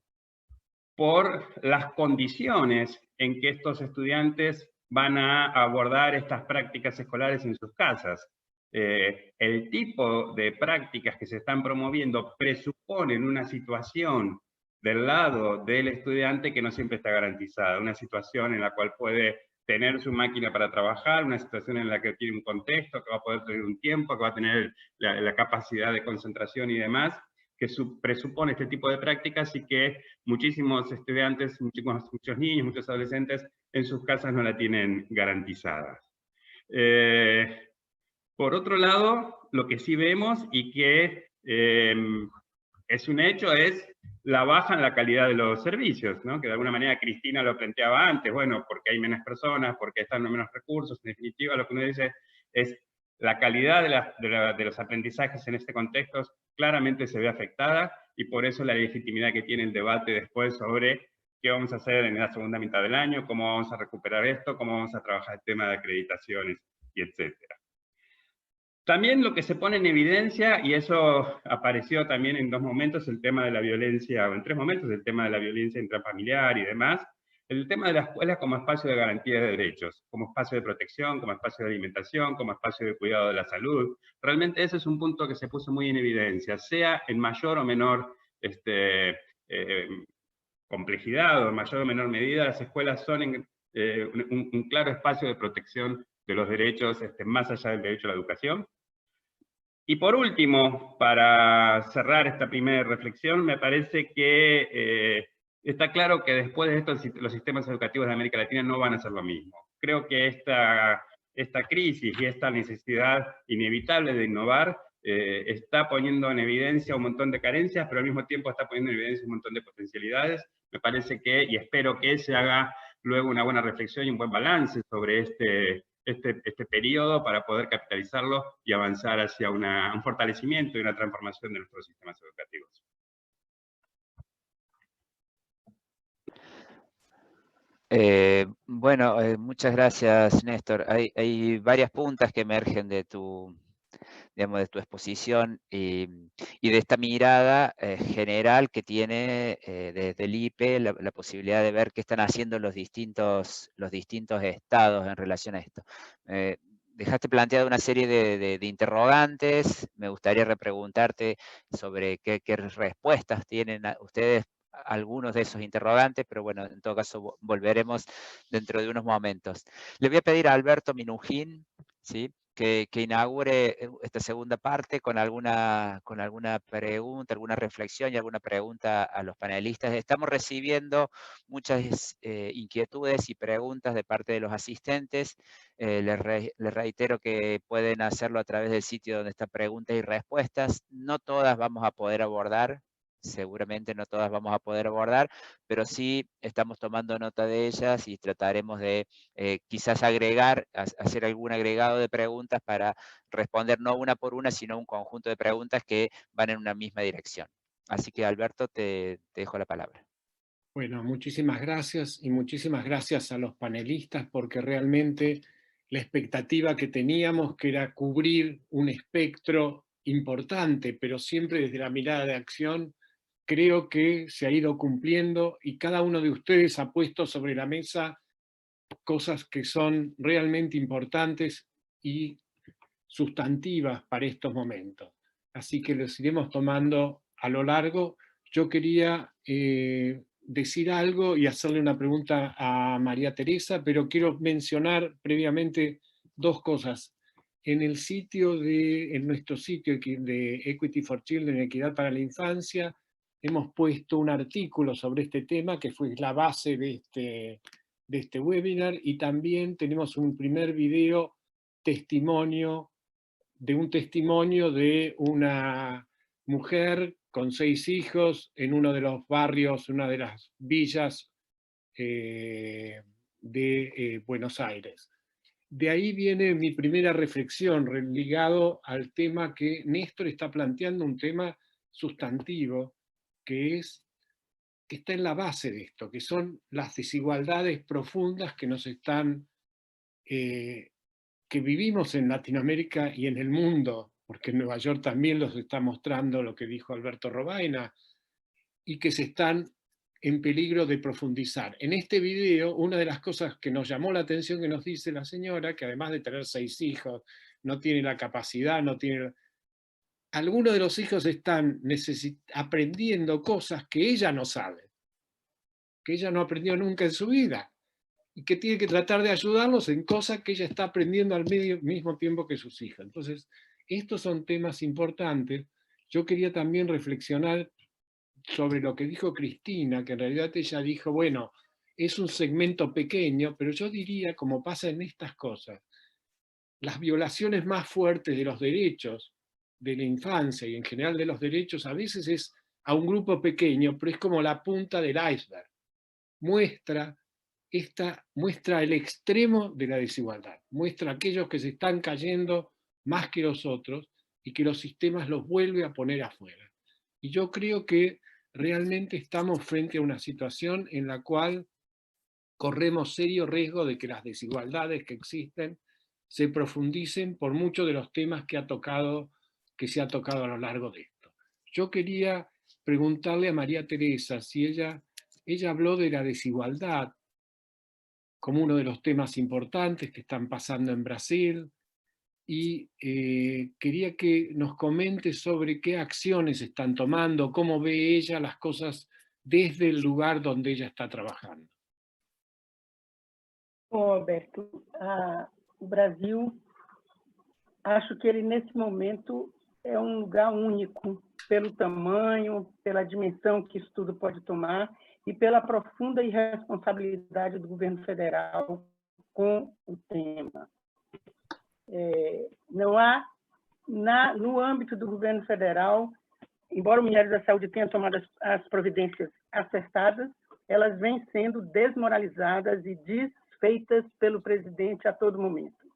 por las condiciones en que estos estudiantes van a abordar estas prácticas escolares en sus casas. El tipo de prácticas que se están promoviendo presuponen una situación del lado del estudiante que no siempre está garantizada, una situación en la cual puede tener su máquina para trabajar, una situación en la que tiene un contexto, que va a poder tener un tiempo, que va a tener la capacidad de concentración y demás, que presupone este tipo de prácticas y que muchísimos estudiantes, muchos niños, muchos adolescentes en sus casas no la tienen garantizada. Por otro lado, lo que sí vemos y que es un hecho es la baja en la calidad de los servicios, ¿no? Que de alguna manera Cristina lo planteaba antes, bueno, porque hay menos personas, porque están menos recursos, en definitiva lo que uno dice es la calidad de los aprendizajes en este contexto claramente se ve afectada y por eso la legitimidad que tiene el debate después sobre qué vamos a hacer en la segunda mitad del año, cómo vamos a recuperar esto, cómo vamos a trabajar el tema de acreditaciones y etcétera. También lo que se pone en evidencia, y eso apareció también en dos momentos, el tema de la violencia, o en tres momentos, el tema de la violencia intrafamiliar y demás, el tema de la escuela como espacio de garantía de derechos, como espacio de protección, como espacio de alimentación, como espacio de cuidado de la salud. Realmente ese es un punto que se puso muy en evidencia, sea en mayor o menor complejidad o en mayor o menor medida, las escuelas son un claro espacio de protección de los derechos más allá del derecho a la educación. Y por último, para cerrar esta primera reflexión, me parece que está claro que después de esto los sistemas educativos de América Latina no van a ser lo mismo. Creo que esta crisis y esta necesidad inevitable de innovar está poniendo en evidencia un montón de carencias, pero al mismo tiempo está poniendo en evidencia un montón de potencialidades. Me parece que, y espero que se haga luego una buena reflexión y un buen balance sobre este periodo para poder capitalizarlo y avanzar hacia un fortalecimiento y una transformación de nuestros sistemas educativos. Bueno, muchas gracias, Néstor. Hay varias puntas que emergen de tu exposición y de esta mirada general que tiene desde el IPE la posibilidad de ver qué están haciendo los distintos estados en relación a esto. Dejaste planteada una serie de interrogantes, me gustaría repreguntarte sobre qué respuestas tienen ustedes algunos de esos interrogantes, pero bueno, en todo caso volveremos dentro de unos momentos. Le voy a pedir a Alberto Minujín, ¿sí?, que inaugure esta segunda parte con alguna pregunta, alguna reflexión y alguna pregunta a los panelistas. Estamos recibiendo muchas inquietudes y preguntas de parte de los asistentes. Les reitero que pueden hacerlo a través del sitio donde está preguntas y respuestas. No todas vamos a poder abordar. Seguramente no todas vamos a poder abordar, pero sí estamos tomando nota de ellas y trataremos de quizás hacer algún agregado de preguntas para responder no una por una, sino un conjunto de preguntas que van en una misma dirección. Así que, Alberto, te dejo la palabra. Bueno, muchísimas gracias y muchísimas gracias a los panelistas porque realmente la expectativa que teníamos, que era cubrir un espectro importante, pero siempre desde la mirada de acción, creo que se ha ido cumpliendo y cada uno de ustedes ha puesto sobre la mesa cosas que son realmente importantes y sustantivas para estos momentos. Así que los iremos tomando a lo largo. Yo quería decir algo y hacerle una pregunta a María Teresa, pero quiero mencionar previamente dos cosas. En nuestro sitio de Equity for Children, Equidad para la Infancia, hemos puesto un artículo sobre este tema que fue la base de este webinar, y también tenemos un primer video testimonio de una mujer con 6 hijos en uno de los barrios, una de las villas de Buenos Aires. De ahí viene mi primera reflexión ligado al tema que Néstor está planteando, un tema sustantivo, que está en la base de esto, que son las desigualdades profundas que nos están, que vivimos en Latinoamérica y en el mundo, porque en Nueva York también los está mostrando lo que dijo Alberto Robaina, y que se están en peligro de profundizar. En este video, una de las cosas que nos llamó la atención que nos dice la señora, que además de tener 6 hijos, no tiene la capacidad, algunos de los hijos están aprendiendo cosas que ella no sabe, que ella no aprendió nunca en su vida, y que tiene que tratar de ayudarlos en cosas que ella está aprendiendo al mismo tiempo que sus hijas. Entonces, estos son temas importantes. Yo quería también reflexionar sobre lo que dijo Cristina, que en realidad ella dijo, bueno, es un segmento pequeño, pero yo diría, como pasa en estas cosas, las violaciones más fuertes de los derechos de la infancia y en general de los derechos a veces es a un grupo pequeño, pero es como la punta del iceberg. Muestra el extremo de la desigualdad, muestra aquellos que se están cayendo más que los otros y que los sistemas los vuelve a poner afuera. Y yo creo que realmente estamos frente a una situación en la cual corremos serio riesgo de que las desigualdades que existen se profundicen por muchos de los temas que se ha tocado a lo largo de esto. Yo quería preguntarle a María Teresa si ella habló de la desigualdad como uno de los temas importantes que están pasando en Brasil, y quería que nos comente sobre qué acciones están tomando, cómo ve ella las cosas desde el lugar donde ella está trabajando. Bom, Alberto, o Brasil, acho que ele, nesse momento, é um lugar único, pelo tamanho, pela dimensão que isso tudo pode tomar e pela profunda irresponsabilidade do governo federal com o tema. Não há, no âmbito do governo federal, embora o Ministério da Saúde tenha tomado as providências acertadas, elas vêm sendo desmoralizadas e desfeitas pelo presidente a todo momento.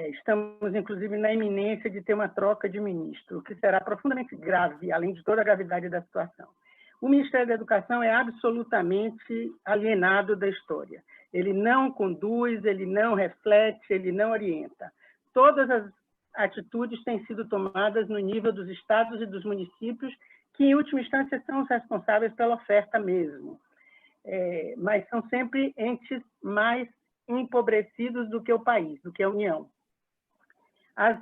Estamos, inclusive, na iminência de ter uma troca de ministro, o que será profundamente grave, além de toda a gravidade da situação. O Ministério da Educação é absolutamente alienado da história. Ele não conduz, ele não reflete, ele não orienta. Todas as atitudes têm sido tomadas no nível dos estados e dos municípios, que, em última instância, são os responsáveis pela oferta mesmo. Mas são sempre entes mais empobrecidos do que o país, do que a União. As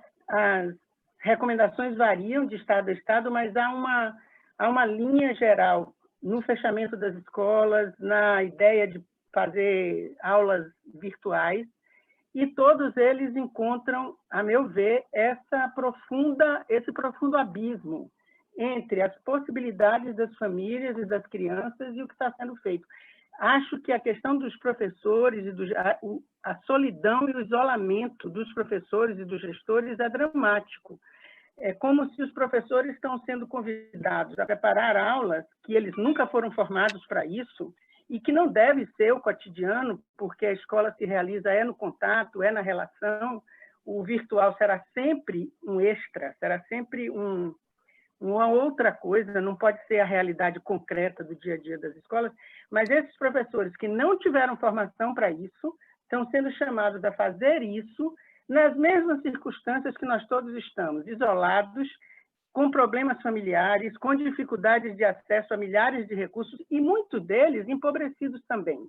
recomendações variam de estado a estado, mas há uma linha geral no fechamento das escolas, na ideia de fazer aulas virtuais, e todos eles encontram, a meu ver, esse profundo abismo entre as possibilidades das famílias e das crianças e o que está sendo feito. Acho que a questão dos professores, a solidão e o isolamento dos professores e dos gestores é dramático. É como se os professores estão sendo convidados a preparar aulas que eles nunca foram formados para isso e que não deve ser o cotidiano, porque a escola se realiza no contato, na relação. O virtual será sempre um extra, será sempre uma outra coisa, não pode ser a realidade concreta do dia a dia das escolas, mas esses professores que não tiveram formação para isso estão sendo chamados a fazer isso nas mesmas circunstâncias que nós todos estamos, isolados, com problemas familiares, com dificuldades de acesso a milhares de recursos e muitos deles empobrecidos também,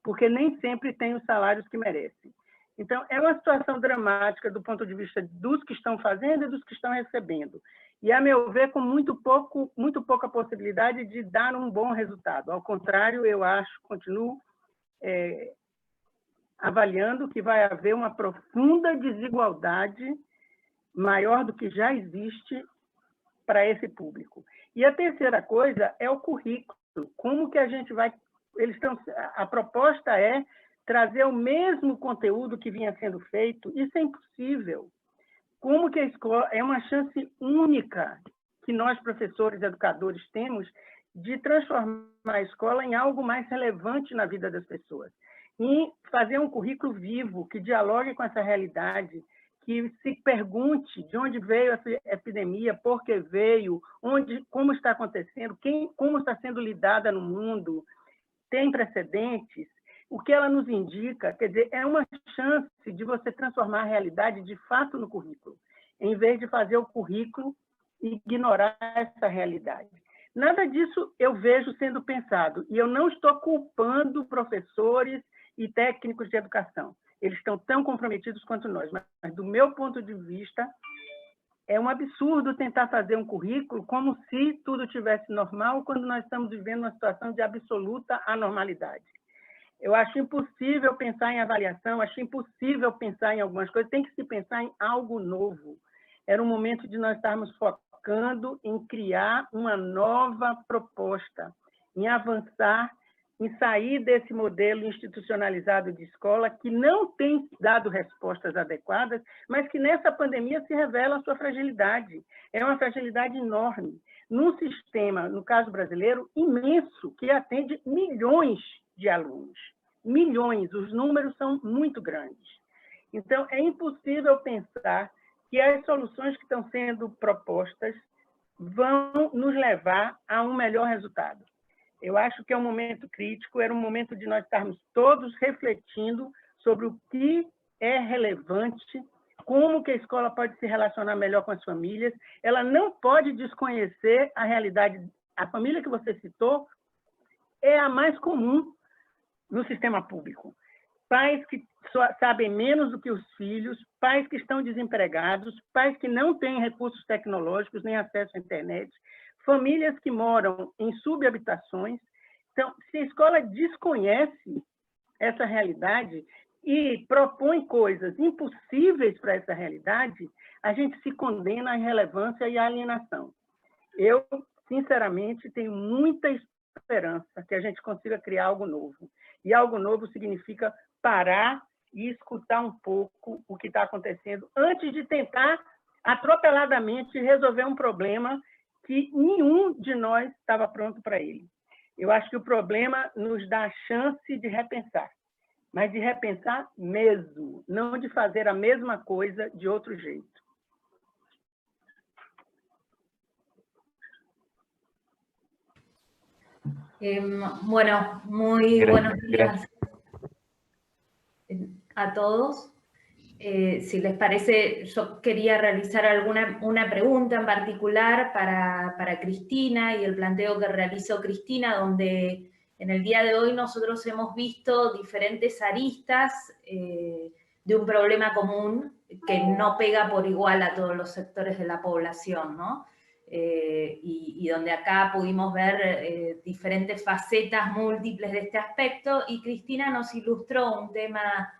porque nem sempre têm os salários que merecem. Então, é uma situação dramática do ponto de vista dos que estão fazendo e dos que estão recebendo. E, a meu ver, com muito pouca possibilidade de dar um bom resultado. Ao contrário, eu continuo avaliando que vai haver uma profunda desigualdade maior do que já existe para esse público. E a terceira coisa é o currículo. Como que a gente vai... A proposta é trazer o mesmo conteúdo que vinha sendo feito. Isso é impossível. Como que a escola... É uma chance única que nós, professores, educadores, temos de transformar a escola em algo mais relevante na vida das pessoas. E fazer um currículo vivo, que dialogue com essa realidade, que se pergunte de onde veio essa epidemia, por que veio, como está acontecendo, como está sendo lidada no mundo, tem precedentes, o que ela nos indica. Quer dizer, é uma chance de você transformar a realidade de fato no currículo, em vez de fazer o currículo e ignorar essa realidade. Nada disso eu vejo sendo pensado, e eu não estou culpando professores e técnicos de educação. Eles estão tão comprometidos quanto nós, mas do meu ponto de vista, é um absurdo tentar fazer um currículo como se tudo tivesse normal, quando nós estamos vivendo uma situação de absoluta anormalidade. Eu acho impossível pensar em avaliação, acho impossível pensar em algumas coisas, tem que se pensar em algo novo. Era um momento de nós estarmos focando em criar uma nova proposta, em avançar, em sair desse modelo institucionalizado de escola que não tem dado respostas adequadas, mas que nessa pandemia se revela a sua fragilidade. É uma fragilidade enorme. Num sistema, no caso brasileiro, imenso, que atende milhões de alunos. Milhões, os números são muito grandes. Então, é impossível pensar que as soluções que estão sendo propostas vão nos levar a um melhor resultado. Eu acho que é um momento crítico, era um momento de nós estarmos todos refletindo sobre o que é relevante, como que a escola pode se relacionar melhor com as famílias. Ela não pode desconhecer a realidade. A família que você citou é a mais comum no sistema público. Pais que sabem menos do que os filhos, pais que estão desempregados, pais que não têm recursos tecnológicos nem acesso à internet, famílias que moram em subhabitações. Então, se a escola desconhece essa realidade e propõe coisas impossíveis para essa realidade, a gente se condena à irrelevância e à alienação. Eu, sinceramente, tenho muita esperança que a gente consiga criar algo novo. E algo novo significa parar e escutar um pouco o que está acontecendo antes de tentar atropeladamente resolver um problema que nenhum de nós estava pronto para ele. Eu acho que o problema nos dá a chance de repensar, mas de repensar mesmo, não de fazer a mesma coisa de outro jeito. Bueno, muy buenos días a todos. Si les parece, yo quería realizar una pregunta en particular para Cristina y el planteo que realizó Cristina, donde en el día de hoy nosotros hemos visto diferentes aristas de un problema común que no pega por igual a todos los sectores de la población, ¿no? Y donde acá pudimos ver diferentes facetas múltiples de este aspecto, y Cristina nos ilustró un tema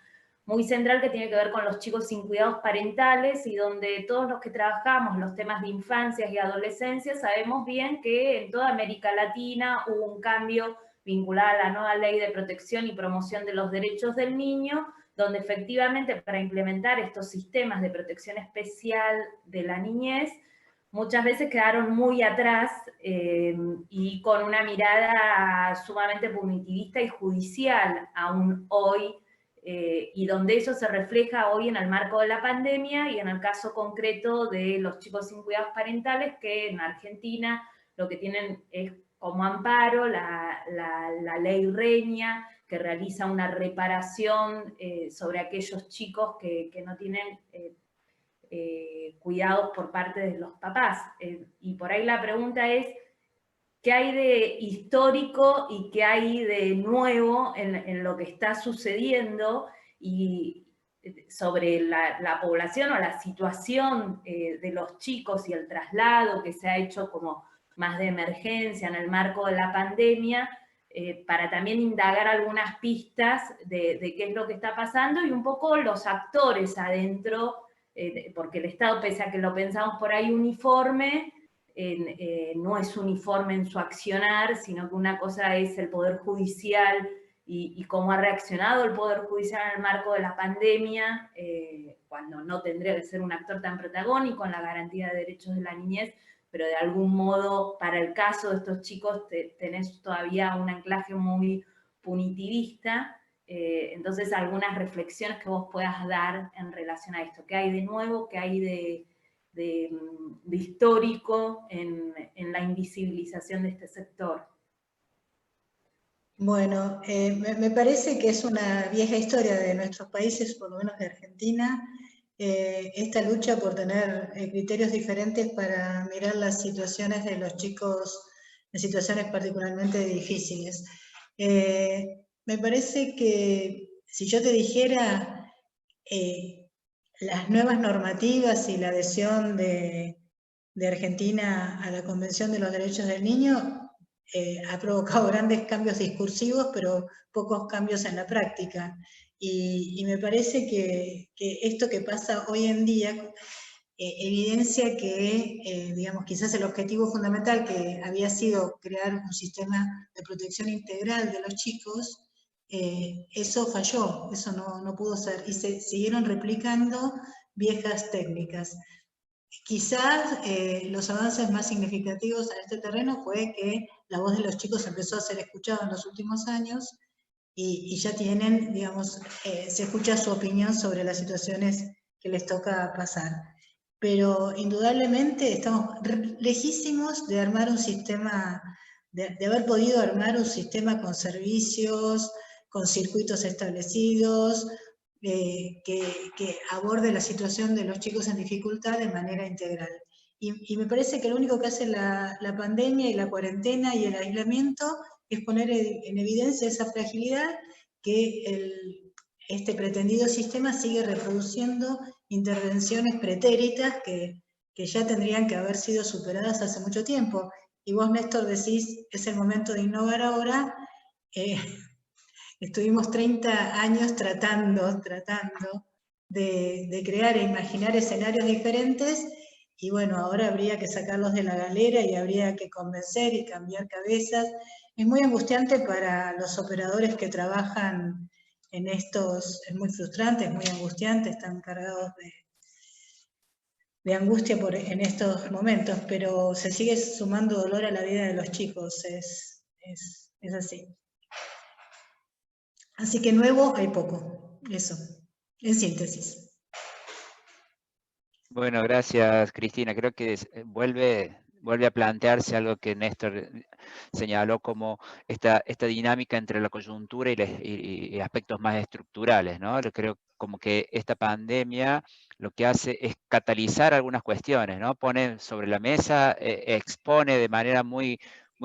muy central que tiene que ver con los chicos sin cuidados parentales, y donde todos los que trabajamos los temas de infancias y adolescencia sabemos bien que en toda América Latina hubo un cambio vinculado a la nueva Ley de Protección y Promoción de los Derechos del Niño, donde efectivamente para implementar estos sistemas de protección especial de la niñez, muchas veces quedaron muy atrás y con una mirada sumamente punitivista y judicial aún hoy, y donde eso se refleja hoy en el marco de la pandemia y en el caso concreto de los chicos sin cuidados parentales, que en Argentina lo que tienen es como amparo la ley Reña, que realiza una reparación sobre aquellos chicos que no tienen cuidados por parte de los papás. Y por ahí la pregunta es, ¿qué hay de histórico y qué hay de nuevo en lo que está sucediendo? Y sobre la población o la situación de los chicos y el traslado que se ha hecho como más de emergencia en el marco de la pandemia, para también indagar algunas pistas de qué es lo que está pasando y un poco los actores adentro, porque el Estado, pese a que lo pensamos por ahí uniforme, no es uniforme en su accionar, sino que una cosa es el Poder Judicial y cómo ha reaccionado el Poder Judicial en el marco de la pandemia, cuando no tendría que ser un actor tan protagónico en la garantía de derechos de la niñez, pero de algún modo, para el caso de estos chicos, tenés todavía un anclaje muy punitivista. Entonces, algunas reflexiones que vos puedas dar en relación a esto. ¿Qué hay de nuevo? ¿Qué hay de histórico en la invisibilización de este sector? Bueno, me parece que es una vieja historia de nuestros países, por lo menos de Argentina, esta lucha por tener criterios diferentes para mirar las situaciones de los chicos en situaciones particularmente difíciles. Me parece que si yo te dijera las nuevas normativas y la adhesión de Argentina a la Convención de los Derechos del Niño, ha provocado grandes cambios discursivos, pero pocos cambios en la práctica. Y me parece que esto que pasa hoy en día evidencia que, digamos, quizás el objetivo fundamental que había sido crear un sistema de protección integral de los chicos, eso falló, eso no pudo ser, y se siguieron replicando viejas técnicas. Quizás los avances más significativos en este terreno fue que la voz de los chicos empezó a ser escuchada en los últimos años y ya tienen, digamos, se escucha su opinión sobre las situaciones que les toca pasar. Pero indudablemente estamos lejísimos de armar un sistema, de haber podido armar un sistema con servicios, con circuitos establecidos, que aborde la situación de los chicos en dificultad de manera integral. Y me parece que lo único que hace la pandemia y la cuarentena y el aislamiento es poner en evidencia esa fragilidad que este pretendido sistema sigue reproduciendo intervenciones pretéritas que ya tendrían que haber sido superadas hace mucho tiempo. Y vos, Néstor, decís, es el momento de innovar ahora. Estuvimos 30 años tratando de crear e imaginar escenarios diferentes, y bueno, ahora habría que sacarlos de la galera y habría que convencer y cambiar cabezas. Es muy angustiante para los operadores que trabajan en estos, es muy frustrante, es muy angustiante, están cargados de angustia en estos momentos, pero se sigue sumando dolor a la vida de los chicos, es así. Así que nuevo hay poco, eso, en síntesis. Bueno, gracias, Cristina. Creo que vuelve a plantearse algo que Néstor señaló como esta dinámica entre la coyuntura y aspectos más estructurales, ¿no? Yo creo como que esta pandemia lo que hace es catalizar algunas cuestiones, ¿no? Pone sobre la mesa, expone de manera muy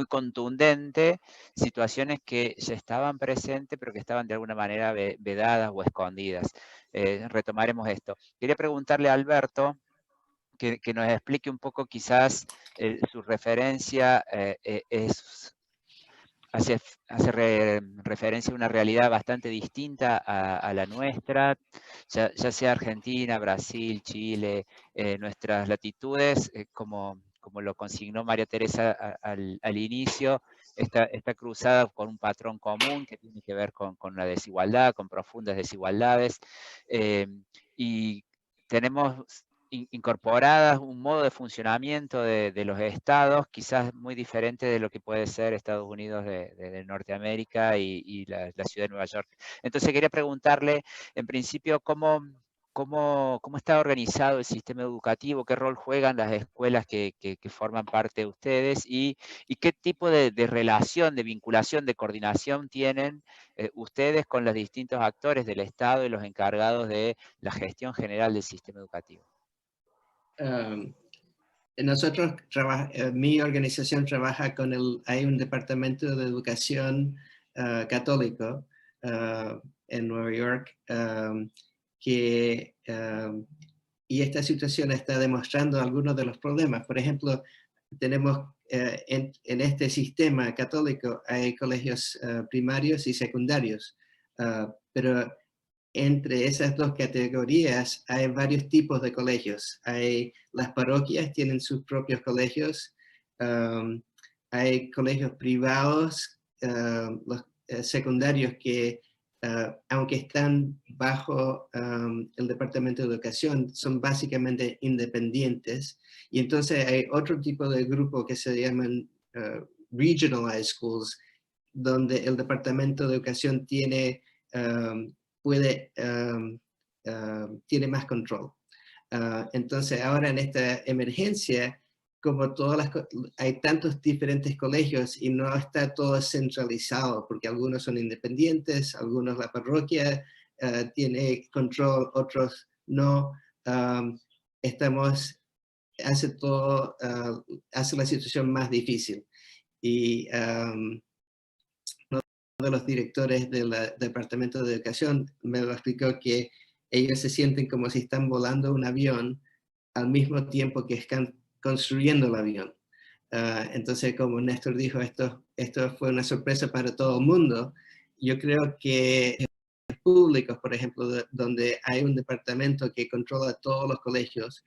contundente situaciones que ya estaban presentes, pero que estaban de alguna manera vedadas o escondidas. Retomaremos esto. Quería preguntarle a Alberto que nos explique un poco quizás su referencia hace referencia a una realidad bastante distinta a la nuestra, ya sea Argentina, Brasil, Chile, nuestras latitudes, como lo consignó María Teresa al inicio, está cruzada con un patrón común que tiene que ver con la desigualdad, con profundas desigualdades, y tenemos incorporadas un modo de funcionamiento de los estados, quizás muy diferente de lo que puede ser Estados Unidos de Norteamérica y la ciudad de Nueva York. Entonces quería preguntarle, en principio, ¿cómo está organizado el sistema educativo? ¿Qué rol juegan las escuelas que forman parte de ustedes? ¿Y qué tipo de relación, de vinculación, de coordinación tienen ustedes con los distintos actores del Estado y los encargados de la gestión general del sistema educativo? Nosotros, mi organización trabaja hay un departamento de educación católico en Nueva York que, y esta situación está demostrando algunos de los problemas. Por ejemplo, tenemos en este sistema católico hay colegios primarios y secundarios, pero entre esas dos categorías hay varios tipos de colegios. Las parroquias tienen sus propios colegios, hay colegios privados, los secundarios que, aunque están bajo el Departamento de Educación, son básicamente independientes. Y entonces hay otro tipo de grupo que se llaman regionalized schools, donde el Departamento de Educación tiene tiene más control. Entonces ahora en esta emergencia, como hay tantos diferentes colegios y no está todo centralizado, porque algunos son independientes, algunos la parroquia tiene control, otros no, hace la situación más difícil. Y de los directores del Departamento de Educación me lo explicó que ellos se sienten como si están volando un avión al mismo tiempo que están construyendo el avión. Entonces, como Néstor dijo, esto fue una sorpresa para todo el mundo. Yo creo que públicos, por ejemplo, donde hay un departamento que controla todos los colegios,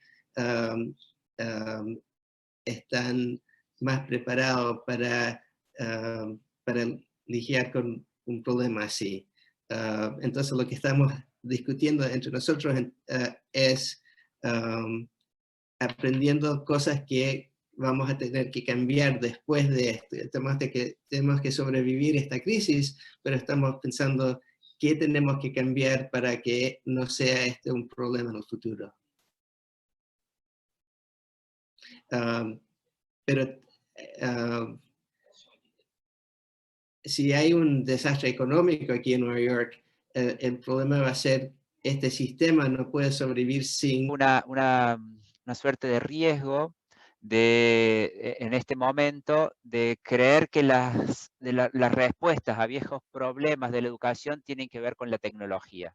están más preparados para lidiar con un problema así. Entonces lo que estamos discutiendo entre nosotros es aprendiendo cosas que vamos a tener que cambiar después de esto. Tenemos que sobrevivir esta crisis, pero estamos pensando qué tenemos que cambiar para que no sea este un problema en el futuro. Pero si hay un desastre económico aquí en Nueva York, el problema va a ser este sistema no puede sobrevivir sin una suerte de riesgo en este momento de creer que las respuestas a viejos problemas de la educación tienen que ver con la tecnología,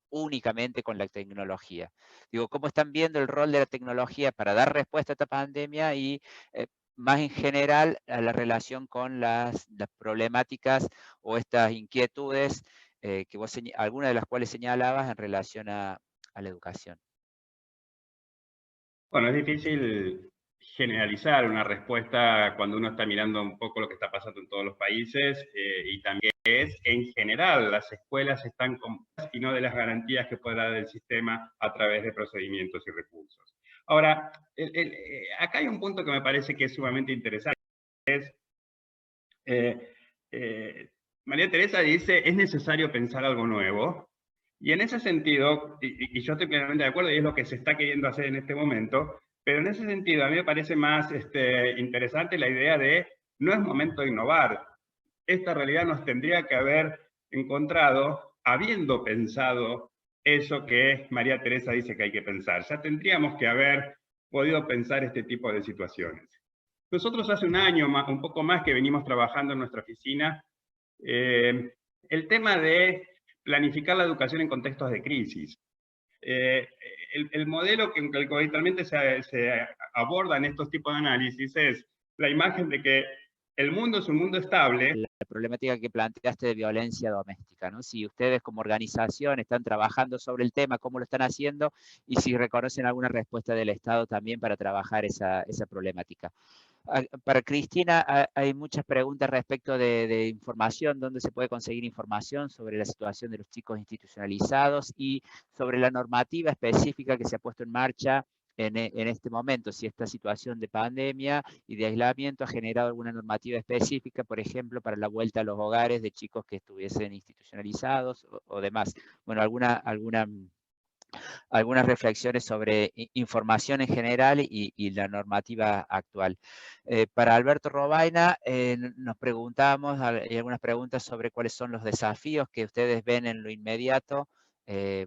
únicamente con la tecnología. Digo, ¿cómo están viendo el rol de la tecnología para dar respuesta a esta pandemia y más en general a la relación con las problemáticas o estas inquietudes que algunas de las cuales señalabas en relación a la educación? Bueno, es difícil generalizar una respuesta cuando uno está mirando un poco lo que está pasando en todos los países y también en general, las escuelas están completas y no de las garantías que puede dar el sistema a través de procedimientos y recursos. Ahora, acá hay un punto que me parece que es sumamente interesante. María Teresa dice, es necesario pensar algo nuevo. Y en ese sentido, y yo estoy plenamente de acuerdo, y es lo que se está queriendo hacer en este momento, pero en ese sentido a mí me parece más interesante la idea de no es momento de innovar. Esta realidad nos tendría que haber encontrado habiendo pensado eso que María Teresa dice que hay que pensar. Ya tendríamos que haber podido pensar este tipo de situaciones. Nosotros hace un año, un poco más, que venimos trabajando en nuestra oficina, el tema de planificar la educación en contextos de crisis. El modelo que habitualmente se aborda en estos tipos de análisis es la imagen de que el mundo es un mundo estable. La problemática que planteaste de violencia doméstica, ¿no? Si ustedes como organización están trabajando sobre el tema, cómo lo están haciendo y si reconocen alguna respuesta del Estado también para trabajar esa problemática. Para Cristina hay muchas preguntas respecto de información, dónde se puede conseguir información sobre la situación de los chicos institucionalizados y sobre la normativa específica que se ha puesto en marcha en este momento, si esta situación de pandemia y de aislamiento ha generado alguna normativa específica, por ejemplo, para la vuelta a los hogares de chicos que estuviesen institucionalizados o demás. Bueno, algunas reflexiones sobre información en general y la normativa actual. Para Alberto Robaina, nos preguntamos, hay algunas preguntas sobre cuáles son los desafíos que ustedes ven en lo inmediato.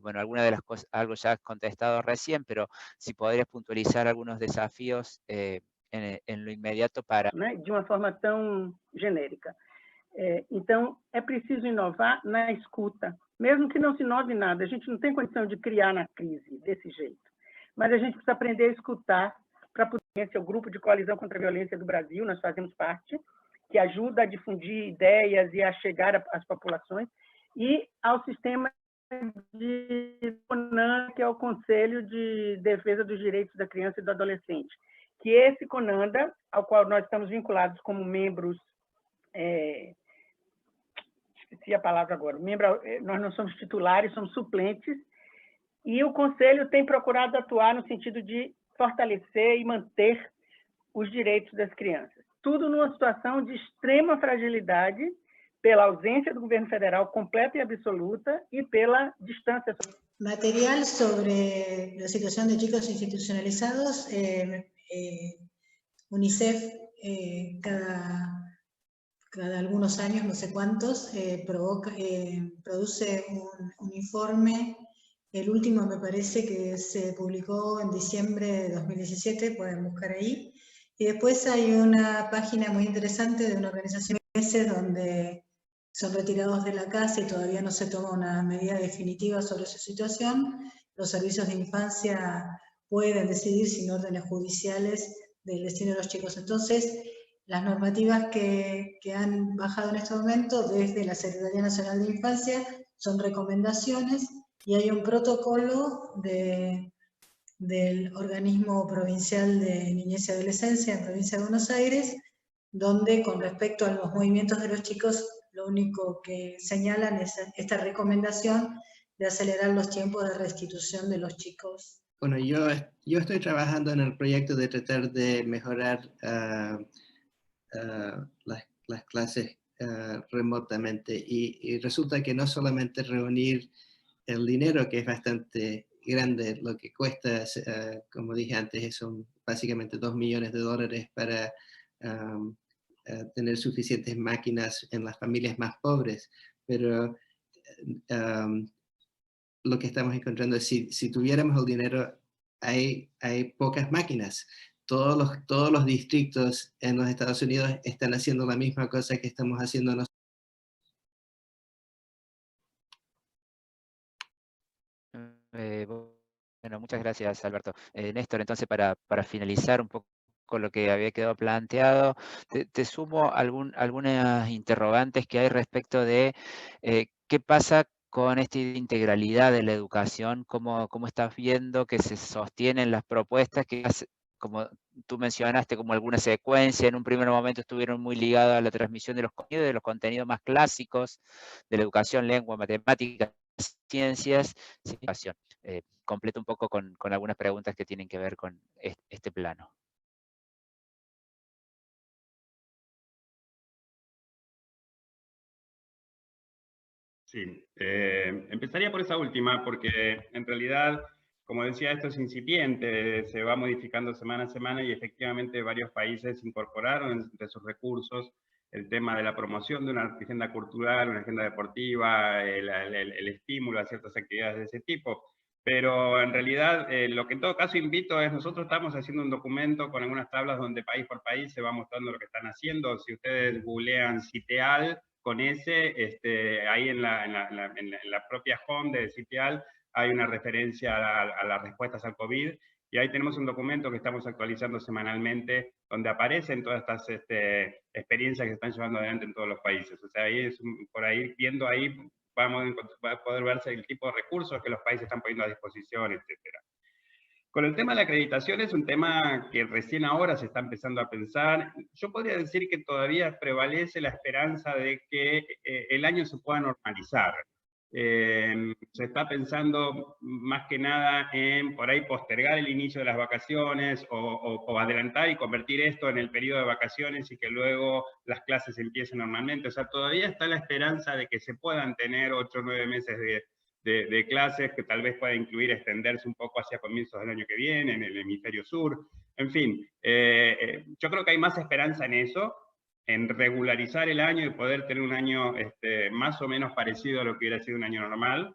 Bueno, algunas de las cosas, algo ya has contestado recién, pero si podrías puntualizar algunos desafíos en lo inmediato para... De uma forma tão genérica. Então, é preciso inovar na escuta, mesmo que não se inove nada. A gente não tem condição de criar na crise desse jeito, mas a gente precisa aprender a escutar para poder. Esse é o Grupo de Coalizão contra a Violência do Brasil, nós fazemos parte, que ajuda a difundir ideias e a chegar às populações, e ao sistema de CONANDA, que é o Conselho de Defesa dos Direitos da Criança e do Adolescente, que esse CONANDA, ao qual nós estamos vinculados como membros, esqueci a palavra agora, nós não somos titulares, somos suplentes, e o Conselho tem procurado atuar no sentido de fortalecer e manter os direitos das crianças. Tudo numa situação de extrema fragilidade, pela ausência do governo federal completa y absoluta y pela distancia. Material sobre la situación de chicos institucionalizados. UNICEF cada algunos años, no sé cuántos, produce un informe. El último me parece que se publicó en diciembre de 2017, pueden buscar ahí. Y después hay una página muy interesante de una organización donde son retirados de la casa y todavía no se toma una medida definitiva sobre su situación. Los servicios de infancia pueden decidir sin órdenes judiciales del destino de los chicos. Entonces, las normativas que han bajado en este momento desde la Secretaría Nacional de Infancia son recomendaciones y hay un protocolo del Organismo Provincial de Niñez y Adolescencia en Provincia de Buenos Aires, donde con respecto a los movimientos de los chicos, lo único que señalan es esta recomendación de acelerar los tiempos de restitución de los chicos. Bueno, yo estoy trabajando en el proyecto de tratar de mejorar las clases remotamente y resulta que no solamente reunir el dinero, que es bastante grande, lo que cuesta, como dije antes, son básicamente $2 millones para tener suficientes máquinas en las familias más pobres, pero lo que estamos encontrando es si tuviéramos el dinero, hay pocas máquinas. Todos los distritos en los Estados Unidos están haciendo la misma cosa que estamos haciendo nosotros. Bueno, muchas gracias, Alberto. Néstor, entonces para finalizar un poco con lo que había quedado planteado, te sumo algunas interrogantes que hay respecto de qué pasa con esta integralidad de la educación, cómo estás viendo que se sostienen las propuestas que, como tú mencionaste, como alguna secuencia, en un primer momento estuvieron muy ligadas a la transmisión de los contenidos más clásicos de la educación, lengua, matemáticas, ciencias, educación. Completo un poco con algunas preguntas que tienen que ver con este plano. Sí, empezaría por esa última, porque en realidad, como decía, esto es incipiente, se va modificando semana a semana y efectivamente varios países incorporaron entre sus recursos el tema de la promoción de una agenda cultural, una agenda deportiva, el estímulo a ciertas actividades de ese tipo. Pero en realidad, lo que en todo caso invito es, nosotros estamos haciendo un documento con algunas tablas donde país por país se va mostrando lo que están haciendo. Si ustedes googlean CITEAL, con ahí en la propia home de CITEAL hay una referencia a las respuestas al COVID, y ahí tenemos un documento que estamos actualizando semanalmente, donde aparecen todas estas experiencias que se están llevando adelante en todos los países. O sea, ahí por ahí, viendo ahí, va a poder verse el tipo de recursos que los países están poniendo a disposición, etcétera. Con el tema de la acreditación es un tema que recién ahora se está empezando a pensar. Yo podría decir que todavía prevalece la esperanza de que el año se pueda normalizar. Se está pensando más que nada en por ahí postergar el inicio de las vacaciones o adelantar y convertir esto en el periodo de vacaciones y que luego las clases empiecen normalmente. O sea, todavía está la esperanza de que se puedan tener 8 o 9 meses de clases, que tal vez pueda incluir extenderse un poco hacia comienzos del año que viene, en el hemisferio sur. En fin, yo creo que hay más esperanza en eso, en regularizar el año y poder tener un año más o menos parecido a lo que hubiera sido un año normal,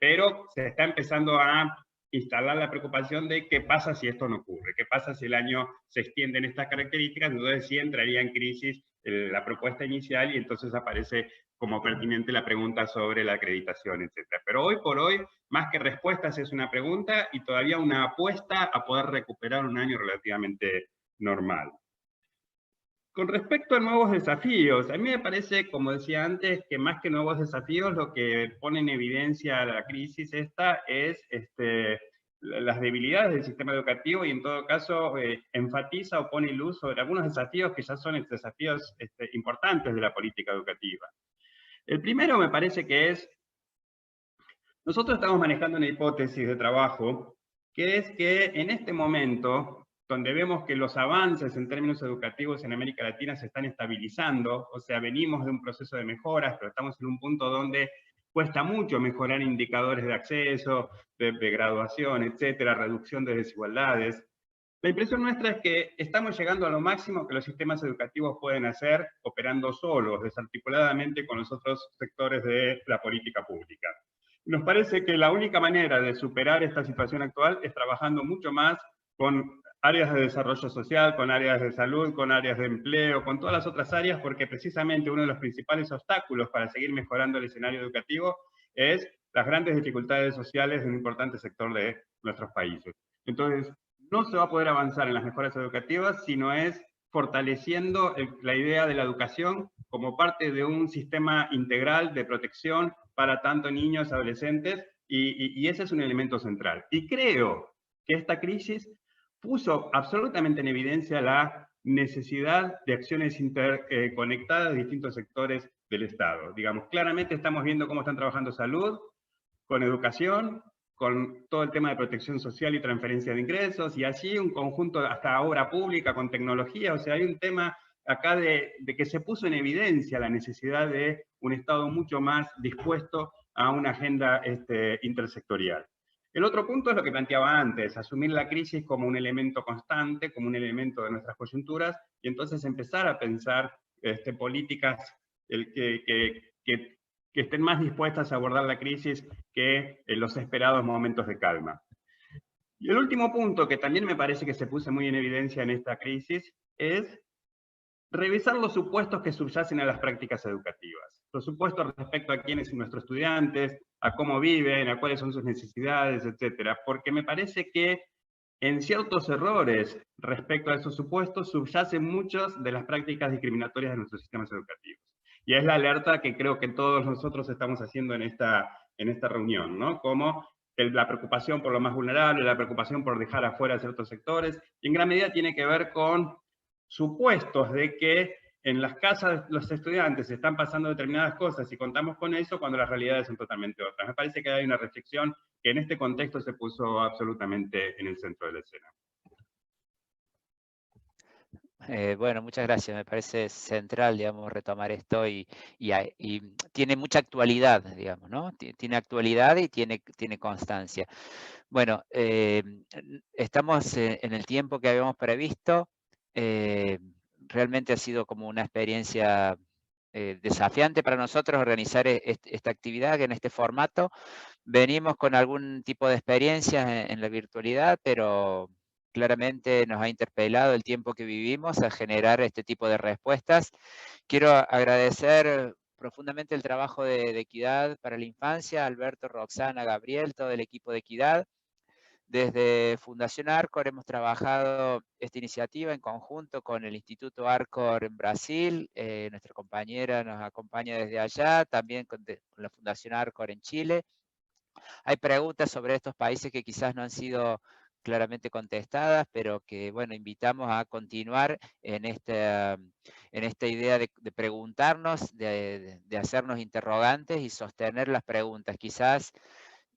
pero se está empezando a instalar la preocupación de qué pasa si esto no ocurre, qué pasa si el año se extiende en estas características, entonces sí entraría en crisis la propuesta inicial y entonces aparece como pertinente la pregunta sobre la acreditación, etc. Pero hoy por hoy, más que respuestas, es una pregunta y todavía una apuesta a poder recuperar un año relativamente normal. Con respecto a nuevos desafíos, a mí me parece, como decía antes, que más que nuevos desafíos, lo que pone en evidencia la crisis esta es las debilidades del sistema educativo y en todo caso enfatiza o pone luz sobre algunos desafíos que ya son desafíos importantes de la política educativa. El primero me parece que es, nosotros estamos manejando una hipótesis de trabajo, que es que en este momento, donde vemos que los avances en términos educativos en América Latina se están estabilizando, o sea, venimos de un proceso de mejoras, pero estamos en un punto donde cuesta mucho mejorar indicadores de acceso, de graduación, etcétera, reducción de desigualdades. La impresión nuestra es que estamos llegando a lo máximo que los sistemas educativos pueden hacer operando solos, desarticuladamente con los otros sectores de la política pública. Nos parece que la única manera de superar esta situación actual es trabajando mucho más con áreas de desarrollo social, con áreas de salud, con áreas de empleo, con todas las otras áreas, porque precisamente uno de los principales obstáculos para seguir mejorando el escenario educativo es las grandes dificultades sociales de un importante sector de nuestros países. Entonces, no se va a poder avanzar en las mejoras educativas si no es fortaleciendo la idea de la educación como parte de un sistema integral de protección para tanto niños, adolescentes, y ese es un elemento central. Y creo que esta crisis puso absolutamente en evidencia la necesidad de acciones interconectadas de distintos sectores del Estado. Digamos, claramente estamos viendo cómo están trabajando salud, con educación, con todo el tema de protección social y transferencia de ingresos, y así un conjunto hasta obra pública con tecnología, o sea, hay un tema acá de que se puso en evidencia la necesidad de un Estado mucho más dispuesto a una agenda intersectorial. El otro punto es lo que planteaba antes, asumir la crisis como un elemento constante, como un elemento de nuestras coyunturas, y entonces empezar a pensar políticas que estén más dispuestas a abordar la crisis que en los esperados momentos de calma. Y el último punto, que también me parece que se puso muy en evidencia en esta crisis, es revisar los supuestos que subyacen a las prácticas educativas. Los supuestos respecto a quiénes son nuestros estudiantes, a cómo viven, a cuáles son sus necesidades, etcétera. Porque me parece que en ciertos errores respecto a esos supuestos subyacen muchas de las prácticas discriminatorias de nuestros sistemas educativos. Y es la alerta que creo que todos nosotros estamos haciendo en esta reunión, ¿no? Como la preocupación por lo más vulnerable, la preocupación por dejar afuera ciertos sectores, y en gran medida tiene que ver con supuestos de que en las casas de los estudiantes se están pasando determinadas cosas y contamos con eso cuando las realidades son totalmente otras. Me parece que hay una reflexión que en este contexto se puso absolutamente en el centro de la escena. Bueno, muchas gracias. Me parece central, digamos, retomar esto y tiene mucha actualidad, digamos, ¿no? Tiene actualidad y tiene constancia. Bueno, estamos en el tiempo que habíamos previsto. Realmente ha sido como una experiencia desafiante para nosotros organizar esta actividad en este formato. Venimos con algún tipo de experiencia en la virtualidad, pero claramente nos ha interpelado el tiempo que vivimos a generar este tipo de respuestas. Quiero agradecer profundamente el trabajo de Equidad para la Infancia, Alberto, Roxana, Gabriel, todo el equipo de Equidad. Desde Fundación Arcor hemos trabajado esta iniciativa en conjunto con el Instituto Arcor en Brasil. Nuestra compañera nos acompaña desde allá, también con la Fundación Arcor en Chile. Hay preguntas sobre estos países que quizás no han sido claramente contestadas, pero que, bueno, invitamos a continuar en esta idea de preguntarnos, de hacernos interrogantes y sostener las preguntas. Quizás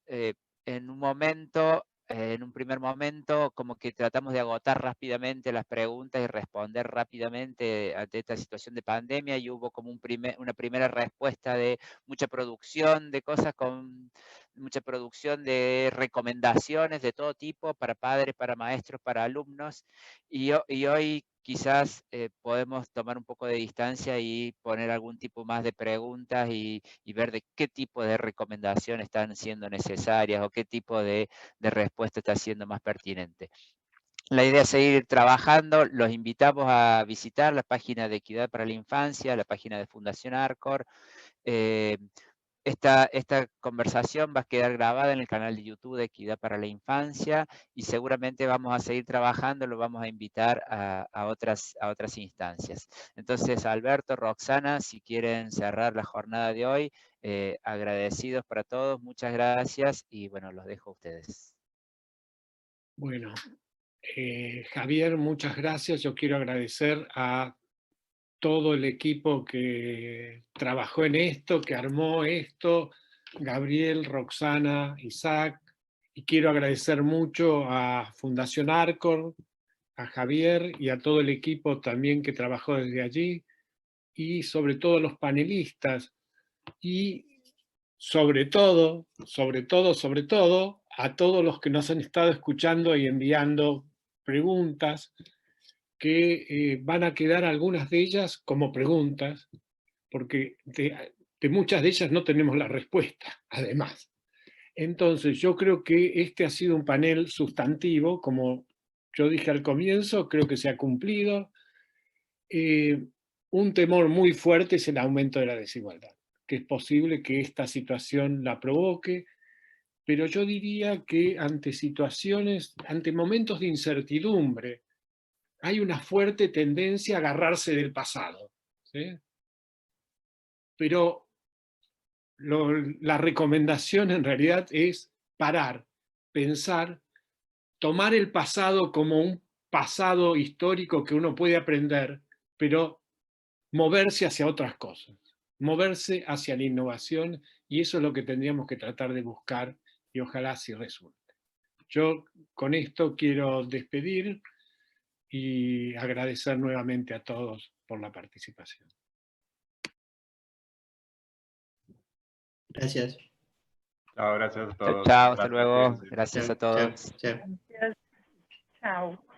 en un primer momento, como que tratamos de agotar rápidamente las preguntas y responder rápidamente ante esta situación de pandemia, y hubo como una primera respuesta de mucha producción de cosas, con mucha producción de recomendaciones de todo tipo para padres, para maestros, para alumnos, y hoy quizás podemos tomar un poco de distancia y poner algún tipo más de preguntas y ver de qué tipo de recomendaciones están siendo necesarias o qué tipo de respuesta está siendo más pertinente. La idea es seguir trabajando. Los invitamos a visitar la página de Equidad para la Infancia, la página de Fundación Arcor. Esta conversación va a quedar grabada en el canal de YouTube de Equidad para la Infancia y seguramente vamos a seguir trabajando, lo vamos a invitar a otras instancias. Entonces, Alberto, Roxana, si quieren cerrar la jornada de hoy, agradecidos para todos, muchas gracias y bueno, los dejo a ustedes. Bueno, Javier, muchas gracias. Yo quiero agradecer a todo el equipo que trabajó en esto, que armó esto, Gabriel, Roxana, Isaac, y quiero agradecer mucho a Fundación Arcor, a Javier y a todo el equipo también que trabajó desde allí, y sobre todo a los panelistas, y sobre todo, a todos los que nos han estado escuchando y enviando preguntas, que van a quedar algunas de ellas como preguntas, porque de muchas de ellas no tenemos la respuesta, además. Entonces, yo creo que este ha sido un panel sustantivo, como yo dije al comienzo, creo que se ha cumplido. Un temor muy fuerte es el aumento de la desigualdad, que es posible que esta situación la provoque, pero yo diría que ante momentos de incertidumbre, hay una fuerte tendencia a agarrarse del pasado, ¿sí? Pero la recomendación en realidad es parar, pensar, tomar el pasado como un pasado histórico que uno puede aprender, pero moverse hacia otras cosas, moverse hacia la innovación, y eso es lo que tendríamos que tratar de buscar, y ojalá así resulte. Yo con esto quiero despedir y agradecer nuevamente a todos por la participación. Gracias. Chao, gracias a todos. Chao, hasta Gracias, luego. cuídense. Gracias a Chao, chao, todos. chao. Chao.